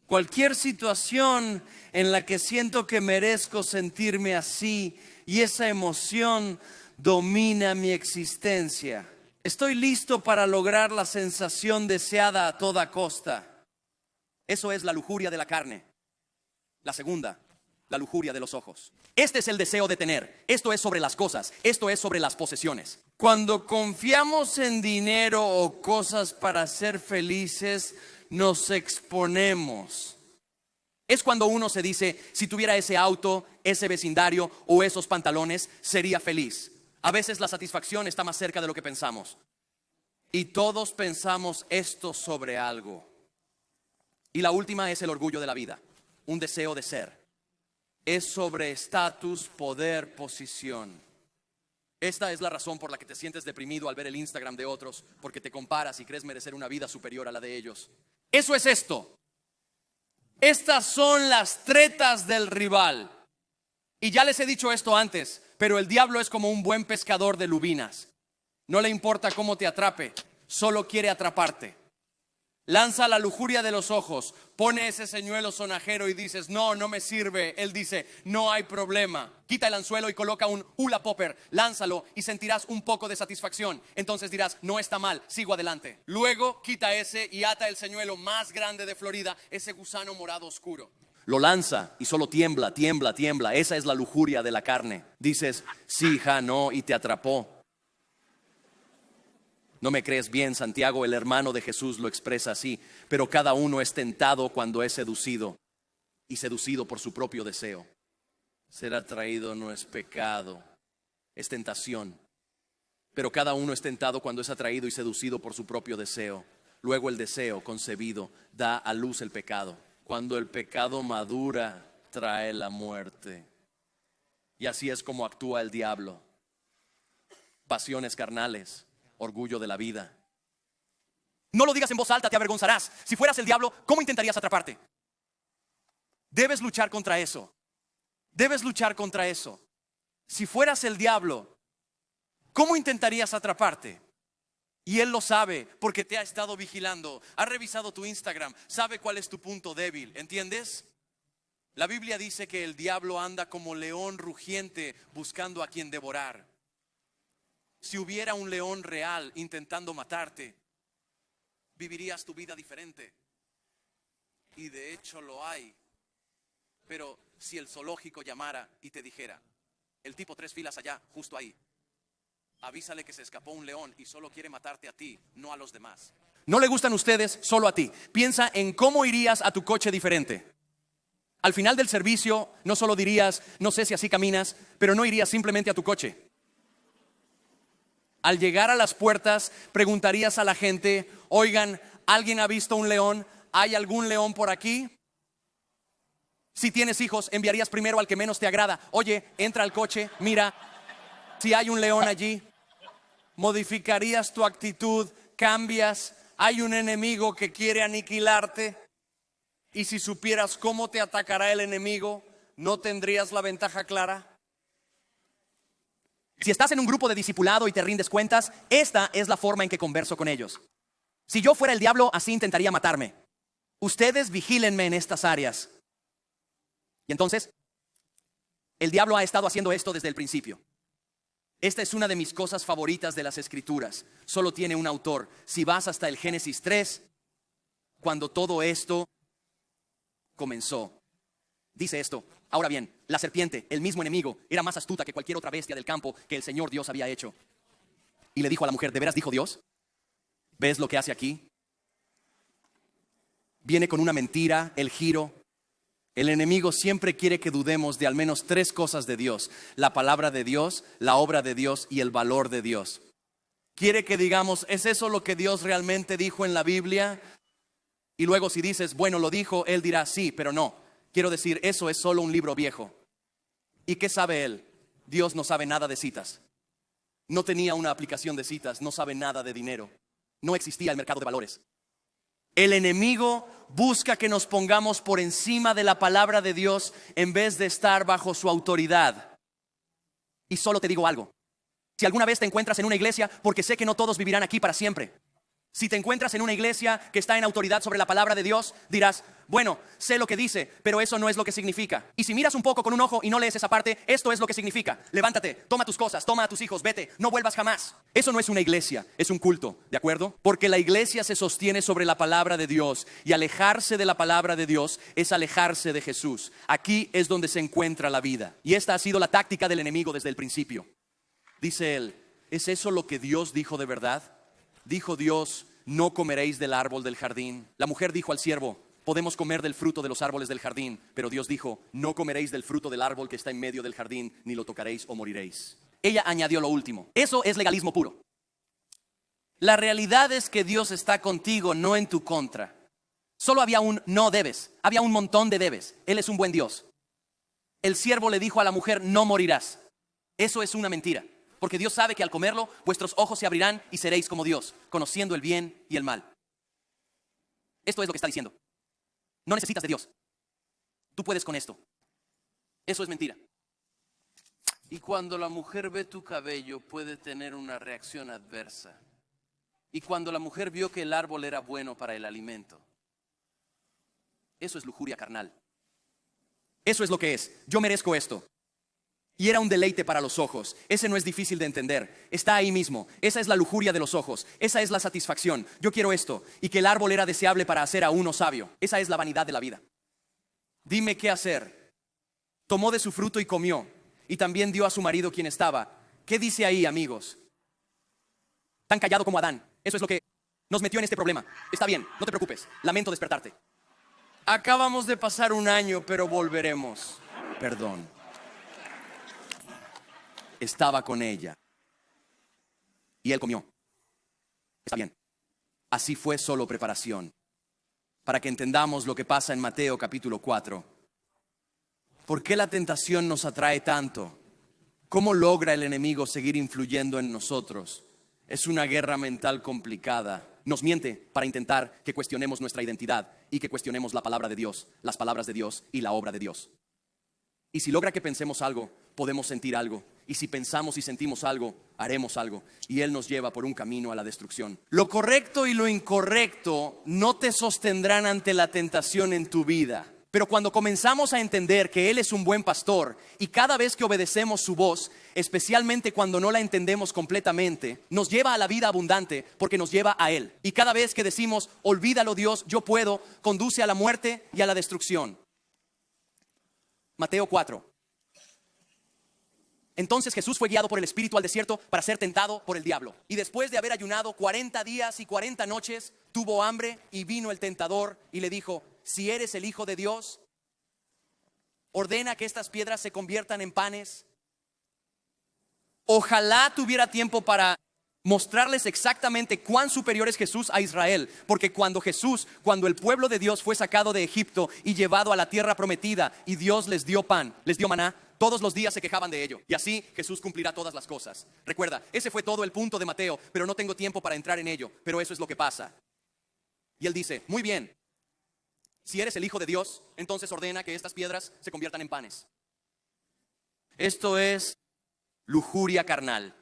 Cualquier situación en la que siento que merezco sentirme así, y esa emoción domina mi existencia. Estoy listo para lograr la sensación deseada a toda costa. Eso es la lujuria de la carne. La segunda, la lujuria de los ojos. Este es el deseo de tener. Esto es sobre las cosas. Esto es sobre las posesiones. Cuando confiamos en dinero o cosas para ser felices, nos exponemos. Es cuando uno se dice, si tuviera ese auto, ese vecindario o esos pantalones, sería feliz. A veces la satisfacción está más cerca de lo que pensamos. Y todos pensamos esto sobre algo. Y la última es el orgullo de la vida, un deseo de ser. Es sobre estatus, poder, posición. Esta es la razón por la que te sientes deprimido al ver el Instagram de otros, porque te comparas y crees merecer una vida superior a la de ellos. Eso es esto. Estas son las tretas del rival. Y ya les he dicho esto antes, pero el diablo es como un buen pescador de lubinas. No le importa cómo te atrape, solo quiere atraparte. Lanza la lujuria de los ojos, pone ese señuelo sonajero y dices, no, no me sirve. Él dice, no hay problema. Quita el anzuelo y coloca un hula popper, lánzalo y sentirás un poco de satisfacción. Entonces dirás, no está mal, sigo adelante. Luego quita ese y ata el señuelo más grande de Florida, ese gusano morado oscuro. Lo lanza y solo tiembla, tiembla, tiembla. Esa es la lujuria de la carne. Dices, sí, ja, no, y te atrapó. No me crees bien, Santiago, el hermano de Jesús lo expresa así, pero cada uno es tentado cuando es seducido y seducido por su propio deseo. Ser atraído no es pecado, es tentación. Pero cada uno es tentado cuando es atraído y seducido por su propio deseo. Luego el deseo concebido da a luz el pecado. Cuando el pecado madura, trae la muerte. Y así es como actúa el diablo. Pasiones carnales. Orgullo de la vida. No lo digas en voz alta, te avergonzarás. Si fueras el diablo, ¿cómo intentarías atraparte? Debes luchar contra eso. Debes luchar contra eso. Si fueras el diablo, ¿cómo intentarías atraparte? Y él lo sabe porque te ha estado vigilando. Ha revisado tu Instagram, sabe cuál es tu punto débil, ¿entiendes? La Biblia dice que el diablo anda como león rugiente buscando a quien devorar. Si hubiera un león real intentando matarte, vivirías tu vida diferente. Y de hecho lo hay. Pero si el zoológico llamara y te dijera, el tipo 3 filas allá, justo ahí, avísale que se escapó un león y solo quiere matarte a ti, no a los demás. No le gustan ustedes, solo a ti. Piensa en cómo irías a tu coche diferente. Al final del servicio, no solo dirías, no sé si así caminas, pero no irías simplemente a tu coche. Al llegar a las puertas, preguntarías a la gente, oigan, ¿alguien ha visto un león? ¿Hay algún león por aquí? Si tienes hijos, enviarías primero al que menos te agrada. Oye, entra al coche, mira, si hay un león allí. Modificarías tu actitud, cambias, hay un enemigo que quiere aniquilarte. Y si supieras cómo te atacará el enemigo, ¿no tendrías la ventaja clara? Si estás en un grupo de discipulado y te rindes cuentas, esta es la forma en que converso con ellos. Si yo fuera el diablo, así intentaría matarme. Ustedes vigílenme en estas áreas. Y entonces, el diablo ha estado haciendo esto desde el principio. Esta es una de mis cosas favoritas de las Escrituras. Solo tiene un autor. Si vas hasta el Génesis 3, cuando todo esto comenzó, dice esto. Ahora bien, la serpiente, el mismo enemigo, era más astuta que cualquier otra bestia del campo que el Señor Dios había hecho. Y le dijo a la mujer, ¿de veras dijo Dios? ¿Ves lo que hace aquí? Viene con una mentira, el giro. El enemigo siempre quiere que dudemos de al menos 3 cosas de Dios: la palabra de Dios, la obra de Dios y el valor de Dios. Quiere que digamos, ¿es eso lo que Dios realmente dijo en la Biblia? Y luego si dices, bueno, lo dijo, él dirá sí, pero no. Quiero decir, eso es solo un libro viejo. ¿Y qué sabe él? Dios no sabe nada de citas. No tenía una aplicación de citas, no sabe nada de dinero. No existía el mercado de valores. El enemigo busca que nos pongamos por encima de la palabra de Dios en vez de estar bajo su autoridad. Y solo te digo algo. Si alguna vez te encuentras en una iglesia, porque sé que no todos vivirán aquí para siempre. Si te encuentras en una iglesia que está en autoridad sobre la palabra de Dios, dirás, bueno, sé lo que dice, pero eso no es lo que significa. Y si miras un poco con un ojo y no lees esa parte, esto es lo que significa. Levántate, toma tus cosas, toma a tus hijos, vete, no vuelvas jamás. Eso no es una iglesia, es un culto, ¿de acuerdo? Porque la iglesia se sostiene sobre la palabra de Dios, y alejarse de la palabra de Dios es alejarse de Jesús. Aquí es donde se encuentra la vida. Y esta ha sido la táctica del enemigo desde el principio. Dice él, ¿es eso lo que Dios dijo de verdad? Dijo Dios, no comeréis del árbol del jardín. La mujer dijo al siervo, podemos comer del fruto de los árboles del jardín. Pero Dios dijo, no comeréis del fruto del árbol que está en medio del jardín, ni lo tocaréis o moriréis. Ella añadió lo último. Eso es legalismo puro. La realidad es que Dios está contigo, no en tu contra. Solo había un no debes, había un montón de debes. Él es un buen Dios. El siervo le dijo a la mujer, no morirás. Eso es una mentira. Porque Dios sabe que al comerlo, vuestros ojos se abrirán y seréis como Dios, conociendo el bien y el mal. Esto es lo que está diciendo. No necesitas de Dios. Tú puedes con esto. Eso es mentira.
Y cuando la mujer ve tu cabello, puede tener una reacción adversa. Y cuando la mujer vio que el árbol era bueno para el alimento.
Eso es lujuria carnal. Eso es lo que es. Yo merezco esto. Y era un deleite para los ojos. Ese no es difícil de entender. Está ahí mismo. Esa es la lujuria de los ojos. Esa es la satisfacción. Yo quiero esto. Y que el árbol era deseable para hacer a uno sabio. Esa es la vanidad de la vida. Dime qué hacer. Tomó de su fruto y comió. Y también dio a su marido quien estaba. ¿Qué dice ahí, amigos? Tan callado como Adán. Eso es lo que nos metió en este problema. Está bien, no te preocupes. Lamento despertarte.
Acabamos de pasar un año, pero volveremos.
Perdón. Estaba con ella. Y él comió. Está bien. Así fue solo preparación. Para que entendamos lo que pasa en Mateo capítulo 4. ¿Por qué la tentación nos atrae tanto? ¿Cómo logra el enemigo seguir influyendo en nosotros? Es una guerra mental complicada. Nos miente para intentar que cuestionemos nuestra identidad y que cuestionemos la palabra de Dios, las palabras de Dios y la obra de Dios. Y si logra que pensemos algo, podemos sentir algo. Y si pensamos y sentimos algo, haremos algo. Y Él nos lleva por un camino a la destrucción. Lo correcto y lo incorrecto no te sostendrán ante la tentación en tu vida. Pero cuando comenzamos a entender que Él es un buen pastor, y cada vez que obedecemos su voz, especialmente cuando no la entendemos completamente, nos lleva a la vida abundante porque nos lleva a Él. Y cada vez que decimos, olvídalo Dios, yo puedo, conduce a la muerte y a la destrucción. Mateo 4. Entonces Jesús fue guiado por el Espíritu al desierto para ser tentado por el diablo. Y después de haber ayunado 40 días y 40 noches, tuvo hambre y vino el tentador y le dijo, si eres el Hijo de Dios, ordena que estas piedras se conviertan en panes. Ojalá tuviera tiempo para mostrarles exactamente cuán superior es Jesús a Israel. Porque cuando el pueblo de Dios fue sacado de Egipto y llevado a la tierra prometida y Dios les dio pan, les dio maná, todos los días se quejaban de ello. Y así Jesús cumplirá todas las cosas. Recuerda, ese fue todo el punto de Mateo, pero no tengo tiempo para entrar en ello. Pero eso es lo que pasa. Y él dice, muy bien, si eres el Hijo de Dios, entonces ordena que estas piedras se conviertan en panes. Esto es lujuria carnal.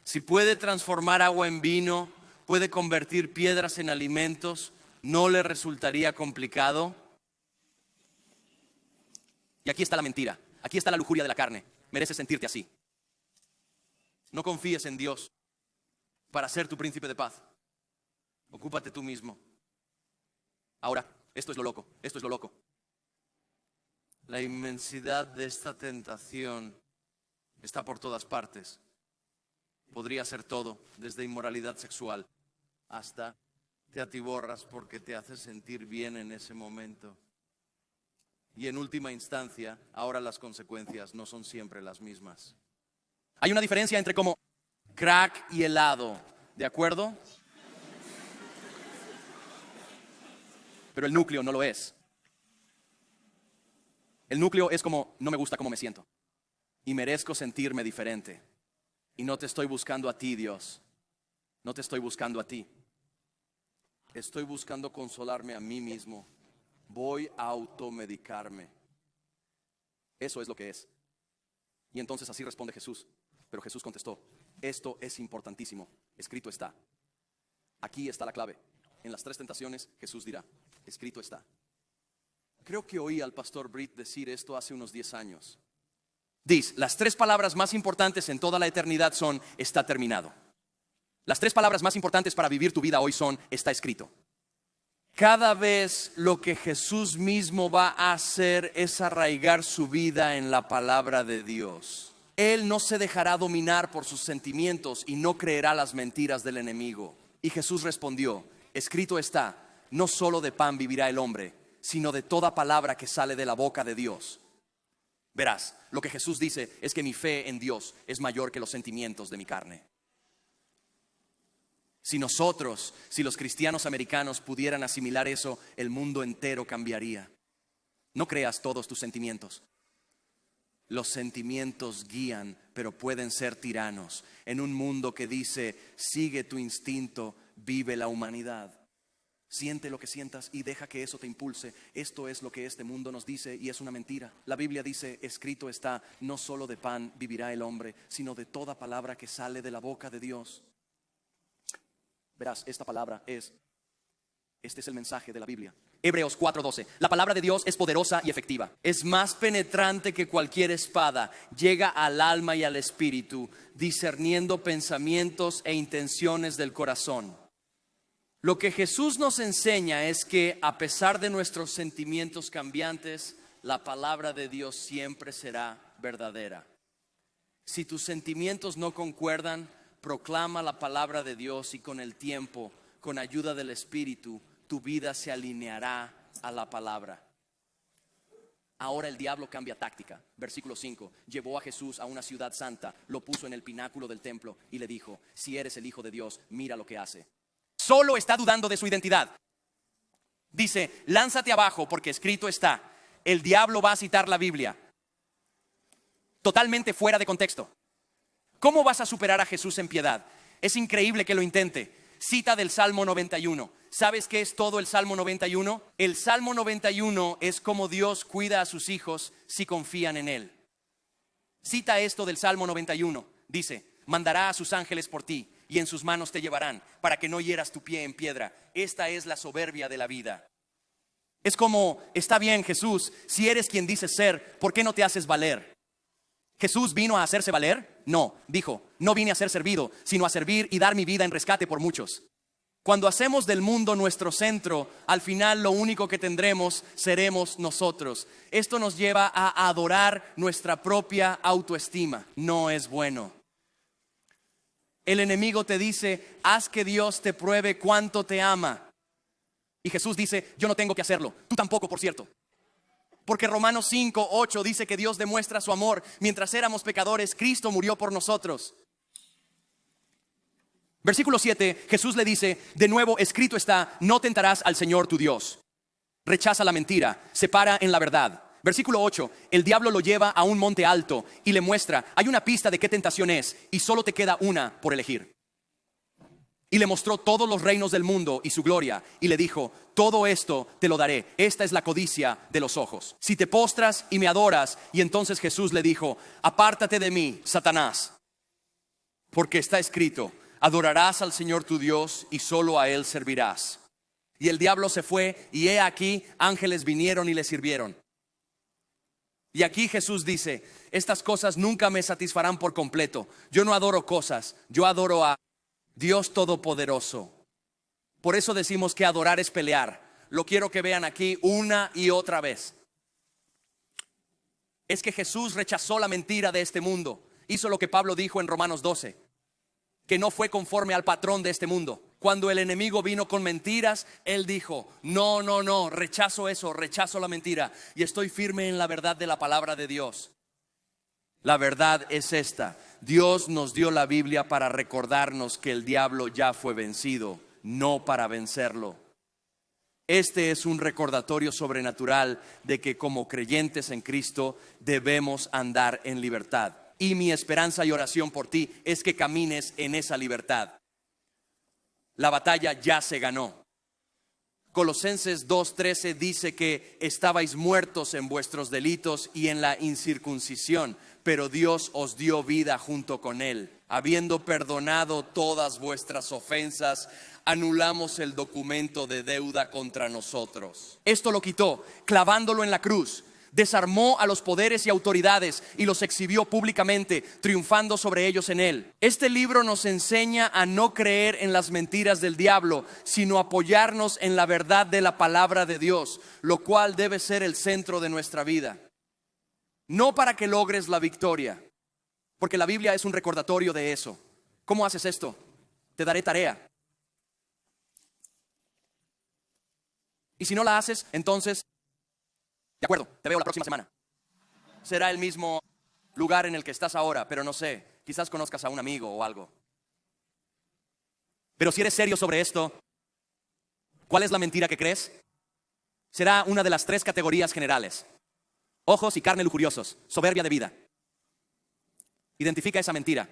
Si puede transformar agua en vino, puede convertir piedras en alimentos, ¿no le resultaría complicado? Y aquí está la mentira, aquí está la lujuria de la carne. Mereces sentirte así. No confíes en Dios para ser tu príncipe de paz. Ocúpate tú mismo. Ahora, esto es lo loco, esto es lo loco.
La inmensidad de esta tentación está por todas partes. Podría ser todo, desde inmoralidad sexual hasta te atiborras porque te hace sentir bien en ese momento. Y en última instancia, ahora las consecuencias no son siempre las mismas.
Hay una diferencia entre como crack y helado, ¿de acuerdo? Pero el núcleo no lo es. El núcleo es como, no me gusta cómo me siento y merezco sentirme diferente. Y no te estoy buscando a ti, Dios. No te estoy buscando a ti.
Estoy buscando consolarme a mí mismo. Voy a automedicarme.
Eso es lo que es. Y entonces así responde Jesús. Pero Jesús contestó, esto es importantísimo. Escrito está. Aquí está la clave. En las 3 tentaciones Jesús dirá, escrito está.
Creo que oí al pastor Britt decir esto hace unos 10 años.
Dice, las 3 palabras más importantes en toda la eternidad son, está terminado. Las 3 palabras más importantes para vivir tu vida hoy son, está escrito.
Cada vez lo que Jesús mismo va a hacer es arraigar su vida en la palabra de Dios.
Él no se dejará dominar por sus sentimientos y no creerá las mentiras del enemigo. Y Jesús respondió, escrito está, no solo de pan vivirá el hombre, sino de toda palabra que sale de la boca de Dios. Verás, lo que Jesús dice es que mi fe en Dios es mayor que los sentimientos de mi carne. Si los cristianos americanos pudieran asimilar eso, el mundo entero cambiaría. No creas todos tus sentimientos. Los sentimientos guían, pero pueden ser tiranos. En un mundo que dice, sigue tu instinto, vive la humanidad. Siente lo que sientas y deja que eso te impulse. Esto es lo que este mundo nos dice y es una mentira. La Biblia dice, escrito está, no solo de pan vivirá el hombre, sino de toda palabra que sale de la boca de Dios. Verás, este es el mensaje de la Biblia. Hebreos 4:12. La palabra de Dios es poderosa y efectiva.
Es más penetrante que cualquier espada. Llega al alma y al espíritu, discerniendo pensamientos e intenciones del corazón. Lo que Jesús nos enseña es que a pesar de nuestros sentimientos cambiantes, la palabra de Dios siempre será verdadera. Si tus sentimientos no concuerdan, proclama la palabra de Dios y con el tiempo, con ayuda del Espíritu, tu vida se alineará a la palabra.
Ahora el diablo cambia táctica. Versículo 5. Llevó a Jesús a una ciudad santa, lo puso en el pináculo del templo y le dijo, si eres el Hijo de Dios, mira lo que hace. Solo está dudando de su identidad. Dice, lánzate abajo porque escrito está. El diablo va a citar la Biblia. Totalmente fuera de contexto. ¿Cómo vas a superar a Jesús en piedad? Es increíble que lo intente. Cita del Salmo 91. ¿Sabes qué es todo el Salmo 91? El Salmo 91 es como Dios cuida a sus hijos si confían en Él. Cita esto del Salmo 91. Dice, mandará a sus ángeles por ti y en sus manos te llevarán para que no hieras tu pie en piedra. Esta es la soberbia de la vida. Es como, está bien Jesús, si eres quien dices ser, ¿por qué no te haces valer? ¿Jesús vino a hacerse valer? No, dijo, no vine a ser servido, sino a servir y dar mi vida en rescate por muchos. Cuando hacemos del mundo nuestro centro, al final lo único que tendremos seremos nosotros. Esto nos lleva a adorar nuestra propia autoestima. No es bueno. El enemigo te dice, haz que Dios te pruebe cuánto te ama. Y Jesús dice, yo no tengo que hacerlo. Tú tampoco, por cierto. Porque Romanos 5:8 dice que Dios demuestra su amor. Mientras éramos pecadores, Cristo murió por nosotros. Versículo 7, Jesús le dice, de nuevo escrito está, no tentarás al Señor tu Dios. Rechaza la mentira, se para en la verdad. Versículo 8, el diablo lo lleva a un monte alto y le muestra, hay una pista de qué tentación es y solo te queda una por elegir. Y le mostró todos los reinos del mundo y su gloria y le dijo, todo esto te lo daré, esta es la codicia de los ojos. Si te postras y me adoras, y entonces Jesús le dijo, apártate de mí, Satanás, porque está escrito, adorarás al Señor tu Dios y solo a Él servirás. Y el diablo se fue y he aquí ángeles vinieron y le sirvieron. Y aquí Jesús dice, estas cosas nunca me satisfarán por completo. Yo no adoro cosas, yo adoro a Dios Todopoderoso. Por eso decimos que adorar es pelear. Lo quiero que vean aquí una y otra vez. Es que Jesús rechazó la mentira de este mundo. Hizo lo que Pablo dijo en Romanos 12. Que no fue conforme al patrón de este mundo. Cuando el enemigo vino con mentiras, Él dijo, no, no, no, rechazo eso, rechazo la mentira y estoy firme en la verdad de la palabra de Dios. La verdad es esta: Dios nos dio la Biblia para recordarnos que el diablo ya fue vencido, no para vencerlo. Este es un recordatorio sobrenatural de que como creyentes en Cristo debemos andar en libertad. Y mi esperanza y oración por ti es que camines en esa libertad. La batalla ya se ganó. Colosenses 2:13 dice que estabais muertos en vuestros delitos y en la incircuncisión, pero Dios os dio vida junto con Él. Habiendo perdonado todas vuestras ofensas, anulamos el documento de deuda contra nosotros. Esto lo quitó clavándolo en la cruz. Desarmó a los poderes y autoridades y los exhibió públicamente, triunfando sobre ellos en él. Este libro nos enseña a no creer en las mentiras del diablo, sino apoyarnos en la verdad de la palabra de Dios, lo cual debe ser el centro de nuestra vida. No para que logres la victoria, porque la Biblia es un recordatorio de eso. ¿Cómo haces esto? Te daré tarea. Y si no la haces, entonces, de acuerdo, te veo la próxima semana. Será el mismo lugar en el que estás ahora, pero no sé, quizás conozcas a un amigo o algo. Pero si eres serio sobre esto, ¿cuál es la mentira que crees? Será una de las 3 categorías generales: ojos y carne lujuriosos, soberbia de vida. Identifica esa mentira.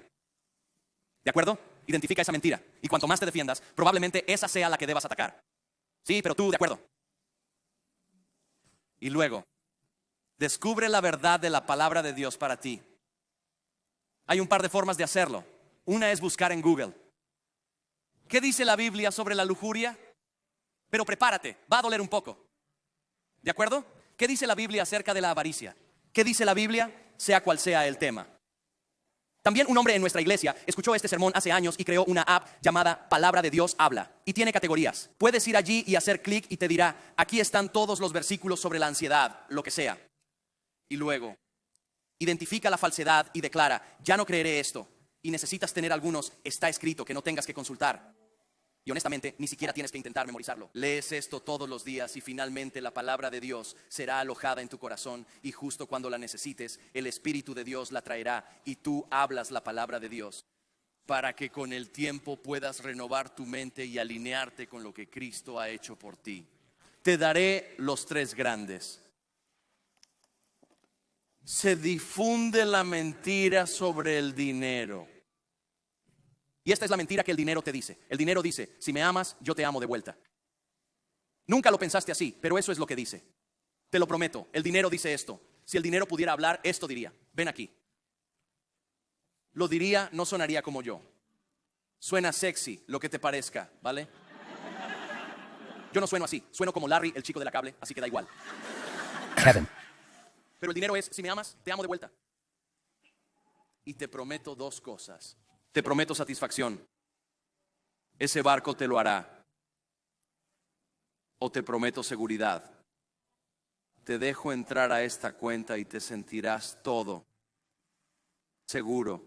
¿De acuerdo? Identifica esa mentira. Y cuanto más te defiendas, probablemente esa sea la que debas atacar. Sí, pero tú, de acuerdo. Y luego, descubre la verdad de la palabra de Dios para ti. Hay un par de formas de hacerlo. Una es buscar en Google. ¿Qué dice la Biblia sobre la lujuria? Pero prepárate, va a doler un poco. ¿De acuerdo? ¿Qué dice la Biblia acerca de la avaricia? ¿Qué dice la Biblia? Sea cual sea el tema. También un hombre en nuestra iglesia escuchó este sermón hace años y creó una app llamada Palabra de Dios Habla. Y tiene categorías. Puedes ir allí y hacer clic y te dirá, aquí están todos los versículos sobre la ansiedad, lo que sea. Y luego, identifica la falsedad y declara, ya no creeré esto. Y necesitas tener algunos, está escrito, que no tengas que consultar. Y honestamente, ni siquiera tienes que intentar memorizarlo. Lees esto todos los días y finalmente la palabra de Dios será alojada en tu corazón. Y justo cuando la necesites, el Espíritu de Dios la traerá y tú hablas la palabra de Dios, para que con el tiempo puedas renovar tu mente y alinearte con lo que Cristo ha hecho por ti. Te daré los 3 grandes. Se difunde la mentira sobre el dinero. Y esta es la mentira que el dinero te dice. El dinero dice, si me amas, yo te amo de vuelta. Nunca lo pensaste así, pero eso es lo que dice. Te lo prometo, el dinero dice esto. Si el dinero pudiera hablar, esto diría, ven aquí. Lo diría, no sonaría como yo. Suena sexy, lo que te parezca, ¿vale? Yo no sueno así, sueno como Larry, el chico de la cable, así que da igual.
Kevin.
Pero el dinero es, si me amas, te amo de vuelta. Y te prometo 2 cosas. Te prometo satisfacción. Ese barco te lo hará. O te prometo seguridad. Te dejo entrar a esta cuenta y te sentirás todo seguro.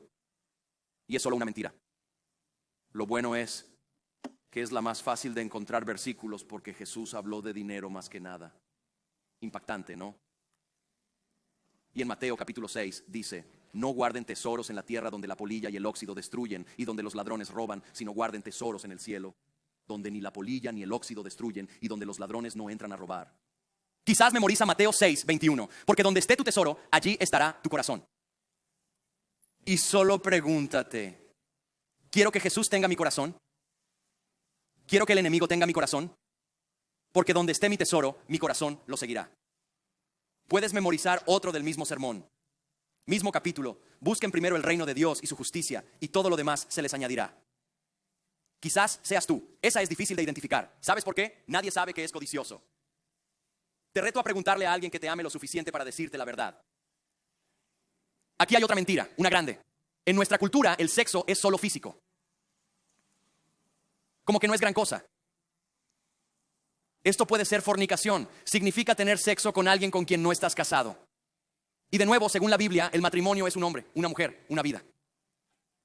Y es solo una mentira. Lo bueno es que es la más fácil de encontrar versículos porque Jesús habló de dinero más que nada. Impactante, ¿no? Y en Mateo capítulo 6 dice, no guarden tesoros en la tierra donde la polilla y el óxido destruyen y donde los ladrones roban, sino guarden tesoros en el cielo, donde ni la polilla ni el óxido destruyen y donde los ladrones no entran a robar. Quizás memoriza Mateo 6:21, porque donde esté tu tesoro, allí estará tu corazón. Y solo pregúntate, ¿quiero que Jesús tenga mi corazón? ¿Quiero que el enemigo tenga mi corazón? Porque donde esté mi tesoro, mi corazón lo seguirá. Puedes memorizar otro del mismo sermón. Mismo capítulo, busquen primero el reino de Dios y su justicia, y todo lo demás se les añadirá. Quizás seas tú, esa es difícil de identificar. ¿Sabes por qué? Nadie sabe que es codicioso. Te reto a preguntarle a alguien que te ame lo suficiente para decirte la verdad. Aquí hay otra mentira, una grande. En nuestra cultura, el sexo es solo físico. Como que no es gran cosa. Esto puede ser fornicación, significa tener sexo con alguien con quien no estás casado. Y de nuevo, según la Biblia, el matrimonio es un hombre, una mujer, una vida.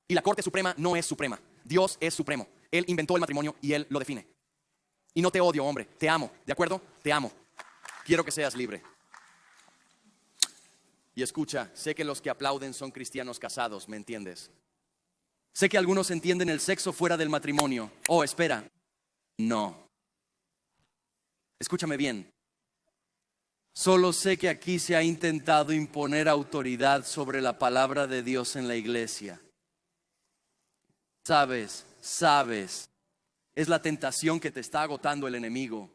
Y la Corte Suprema no es suprema. Dios es supremo. Él inventó el matrimonio y Él lo define. Y no te odio, hombre, te amo, ¿de acuerdo? Te amo. Quiero que seas libre. Y escucha, sé que los que aplauden son cristianos casados, ¿me entiendes? Sé que algunos entienden el sexo fuera del matrimonio. Oh, espera. No. Escúchame bien. Solo sé que aquí se ha intentado imponer autoridad sobre la palabra de Dios en la iglesia. Sabes, es la tentación que te está agotando el enemigo.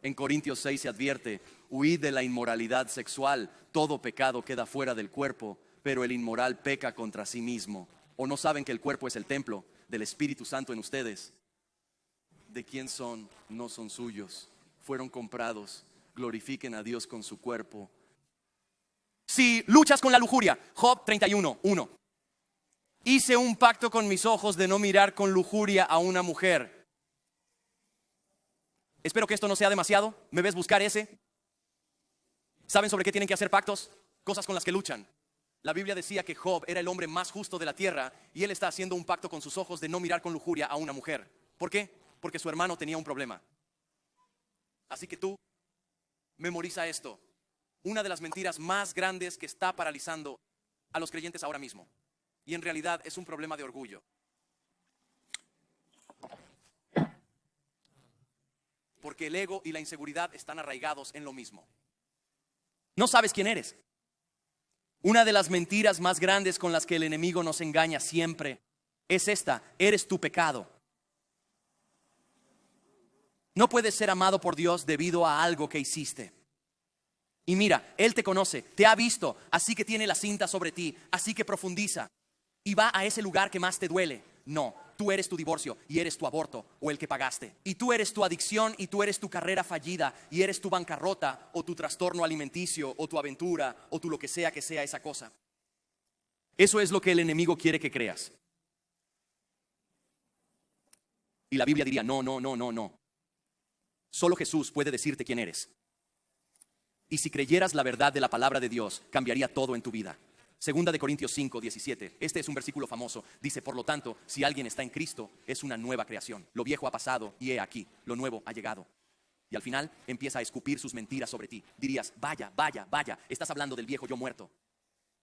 En Corintios 6 se advierte, huid de la inmoralidad sexual, todo pecado queda fuera del cuerpo, pero el inmoral peca contra sí mismo. ¿O no saben que el cuerpo es el templo del Espíritu Santo en ustedes? ¿De quién son? No son suyos, fueron comprados. Glorifiquen a Dios con su cuerpo. Si luchas con la lujuria, Job 31:1. Hice un pacto con mis ojos de no mirar con lujuria a una mujer. Espero que esto no sea demasiado. ¿Me ves buscar ese? ¿Saben sobre qué tienen que hacer pactos? Cosas con las que luchan. La Biblia decía que Job era el hombre más justo de la tierra y él está haciendo un pacto con sus ojos de no mirar con lujuria a una mujer. ¿Por qué? Porque su hermano tenía un problema. Así que tú memoriza esto. Una de las mentiras más grandes que está paralizando a los creyentes ahora mismo. Y en realidad es un problema de orgullo. Porque el ego y la inseguridad están arraigados en lo mismo. No sabes quién eres. Una de las mentiras más grandes con las que el enemigo nos engaña siempre es esta: eres tu pecado. No puedes ser amado por Dios debido a algo que hiciste. Y mira, Él te conoce, te ha visto, así que tiene la cinta sobre ti, así que profundiza y va a ese lugar que más te duele. No, tú eres tu divorcio y eres tu aborto o el que pagaste. Y tú eres tu adicción y tú eres tu carrera fallida y eres tu bancarrota o tu trastorno alimenticio o tu aventura o tu lo que sea esa cosa. Eso es lo que el enemigo quiere que creas. Y la Biblia diría, no. Solo Jesús puede decirte quién eres. Y si creyeras la verdad de la palabra de Dios, cambiaría todo en tu vida. Segunda de Corintios 5:17. Este es un versículo famoso. Dice, por lo tanto, si alguien está en Cristo, es una nueva creación. Lo viejo ha pasado y he aquí, lo nuevo ha llegado. Y al final empieza a escupir sus mentiras sobre ti. Dirías, vaya, estás hablando del viejo yo muerto.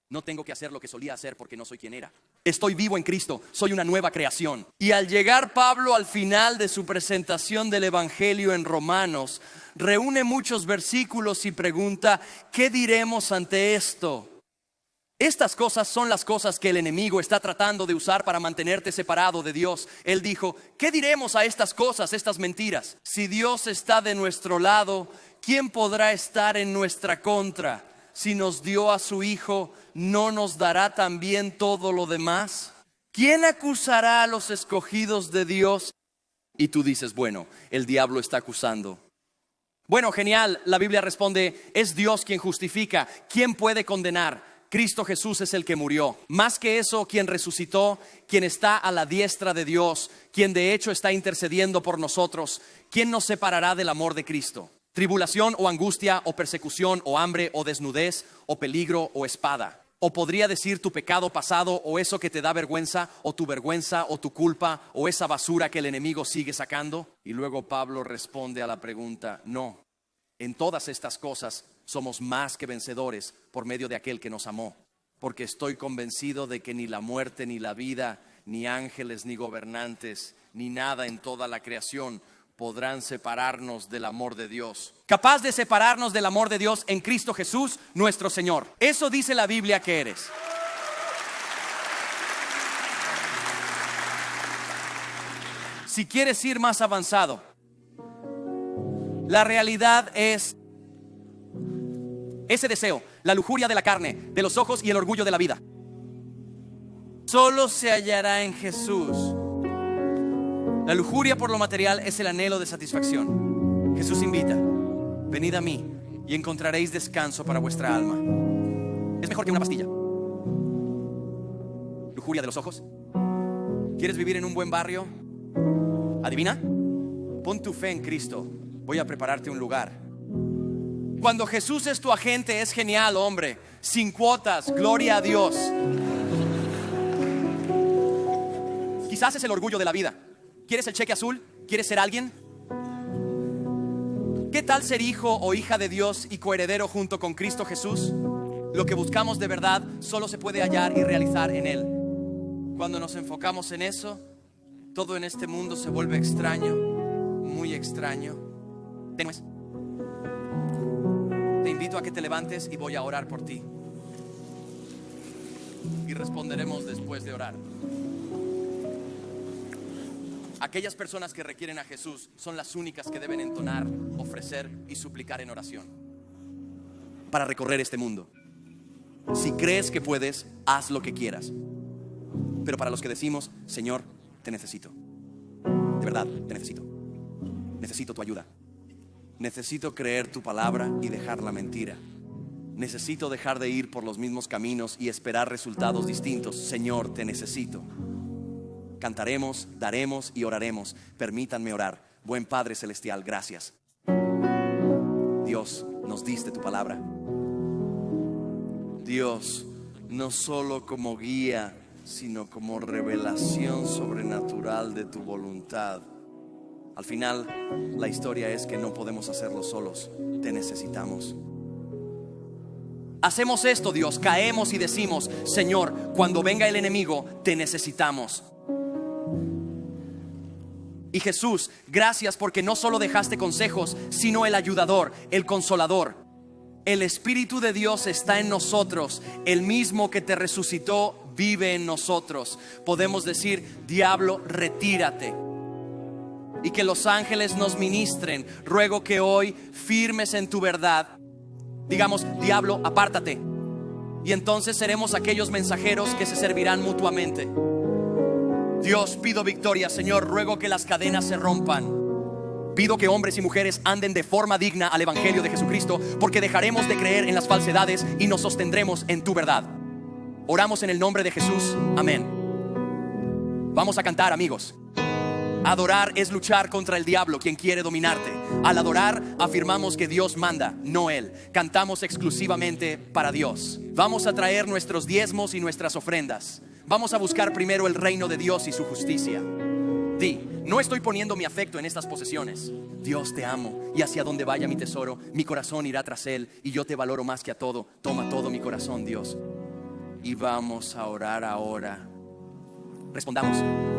No tengo que hacer lo que solía hacer porque no soy quien era. Estoy vivo en Cristo, soy una nueva creación. Y al llegar Pablo al final de su presentación del Evangelio en Romanos, reúne muchos versículos y pregunta, ¿qué diremos ante esto? Estas cosas son las cosas que el enemigo está tratando de usar para mantenerte separado de Dios. Él dijo, ¿qué diremos a estas cosas, estas mentiras? Si Dios está de nuestro lado, ¿quién podrá estar en nuestra contra? Si nos dio a su Hijo, ¿no nos dará también todo lo demás? ¿Quién acusará a los escogidos de Dios? Y tú dices, bueno, el diablo está acusando. Bueno, genial, la Biblia responde, es Dios quien justifica. ¿Quién puede condenar? Cristo Jesús es el que murió. Más que eso, quien resucitó, quien está a la diestra de Dios, quien de hecho está intercediendo por nosotros. ¿Quién nos separará del amor de Cristo? Tribulación o angustia o persecución o hambre o desnudez o peligro o espada. O podría decir tu pecado pasado o eso que te da vergüenza o tu vergüenza o tu culpa o esa basura que el enemigo sigue sacando. Y luego Pablo responde a la pregunta, no, en todas estas cosas somos más que vencedores por medio de aquel que nos amó. Porque estoy convencido de que ni la muerte ni la vida, ni ángeles ni gobernantes, ni nada en toda la creación podrán separarnos del amor de Dios. Capaz de separarnos del amor de Dios en Cristo Jesús, nuestro Señor. Eso dice la Biblia que eres. Si quieres ir más avanzado, la realidad es ese deseo, la lujuria de la carne, de los ojos y el orgullo de la vida. Solo se hallará en Jesús. La lujuria por lo material es el anhelo de satisfacción. Jesús invita, venid a mí y encontraréis descanso para vuestra alma. Es mejor que una pastilla. Lujuria de los ojos. ¿Quieres vivir en un buen barrio? ¿Adivina? Pon tu fe en Cristo. Voy a prepararte un lugar. Cuando Jesús es tu agente es genial, hombre. Sin cuotas, gloria a Dios. Quizás es el orgullo de la vida. ¿Quieres el cheque azul? ¿Quieres ser alguien? ¿Qué tal ser hijo o hija de Dios y coheredero junto con Cristo Jesús? Lo que buscamos de verdad solo se puede hallar y realizar en Él. Cuando nos enfocamos en eso, todo en este mundo se vuelve extraño, muy extraño. Te invito a que te levantes y voy a orar por ti. Y responderemos después de orar. Aquellas personas que requieren a Jesús son las únicas que deben entonar, ofrecer y suplicar en oración para recorrer este mundo. Si crees que puedes, haz lo que quieras. Pero para los que decimos, Señor, te necesito. De verdad, te necesito. Necesito tu ayuda. Necesito creer tu palabra y dejar la mentira. Necesito dejar de ir por los mismos caminos y esperar resultados distintos. Señor, te necesito. Cantaremos, daremos y oraremos. Permítanme orar. Buen Padre Celestial, gracias. Dios, nos diste tu palabra. Dios, no solo como guía, sino como revelación sobrenatural de tu voluntad. Al final, la historia es que no podemos hacerlo solos. Te necesitamos. Hacemos esto, Dios, caemos y decimos, Señor, cuando venga el enemigo, te necesitamos. Y Jesús, gracias porque no solo dejaste consejos, sino el ayudador, el consolador. El Espíritu de Dios está en nosotros. El mismo que te resucitó vive en nosotros. Podemos decir, diablo, retírate. Y que los ángeles nos ministren. Ruego que hoy, firmes en tu verdad, digamos, diablo, apártate. Y entonces seremos aquellos mensajeros que se servirán mutuamente. Dios, pido victoria, Señor. Ruego que las cadenas se rompan. Pido que hombres y mujeres anden de forma digna al Evangelio de Jesucristo, porque dejaremos de creer en las falsedades y nos sostendremos en tu verdad. Oramos en el nombre de Jesús. Amén. Vamos a cantar, amigos. Adorar es luchar contra el diablo, quien quiere dominarte. Al adorar afirmamos que Dios manda, no Él. Cantamos exclusivamente para Dios. Vamos a traer nuestros diezmos y nuestras ofrendas. Vamos a buscar primero el reino de Dios y su justicia. Di, no estoy poniendo mi afecto en estas posesiones. Dios, te amo, y hacia donde vaya mi tesoro, mi corazón irá tras él, y yo te valoro más que a todo. Toma todo mi corazón, Dios. Y vamos a orar ahora. Respondamos.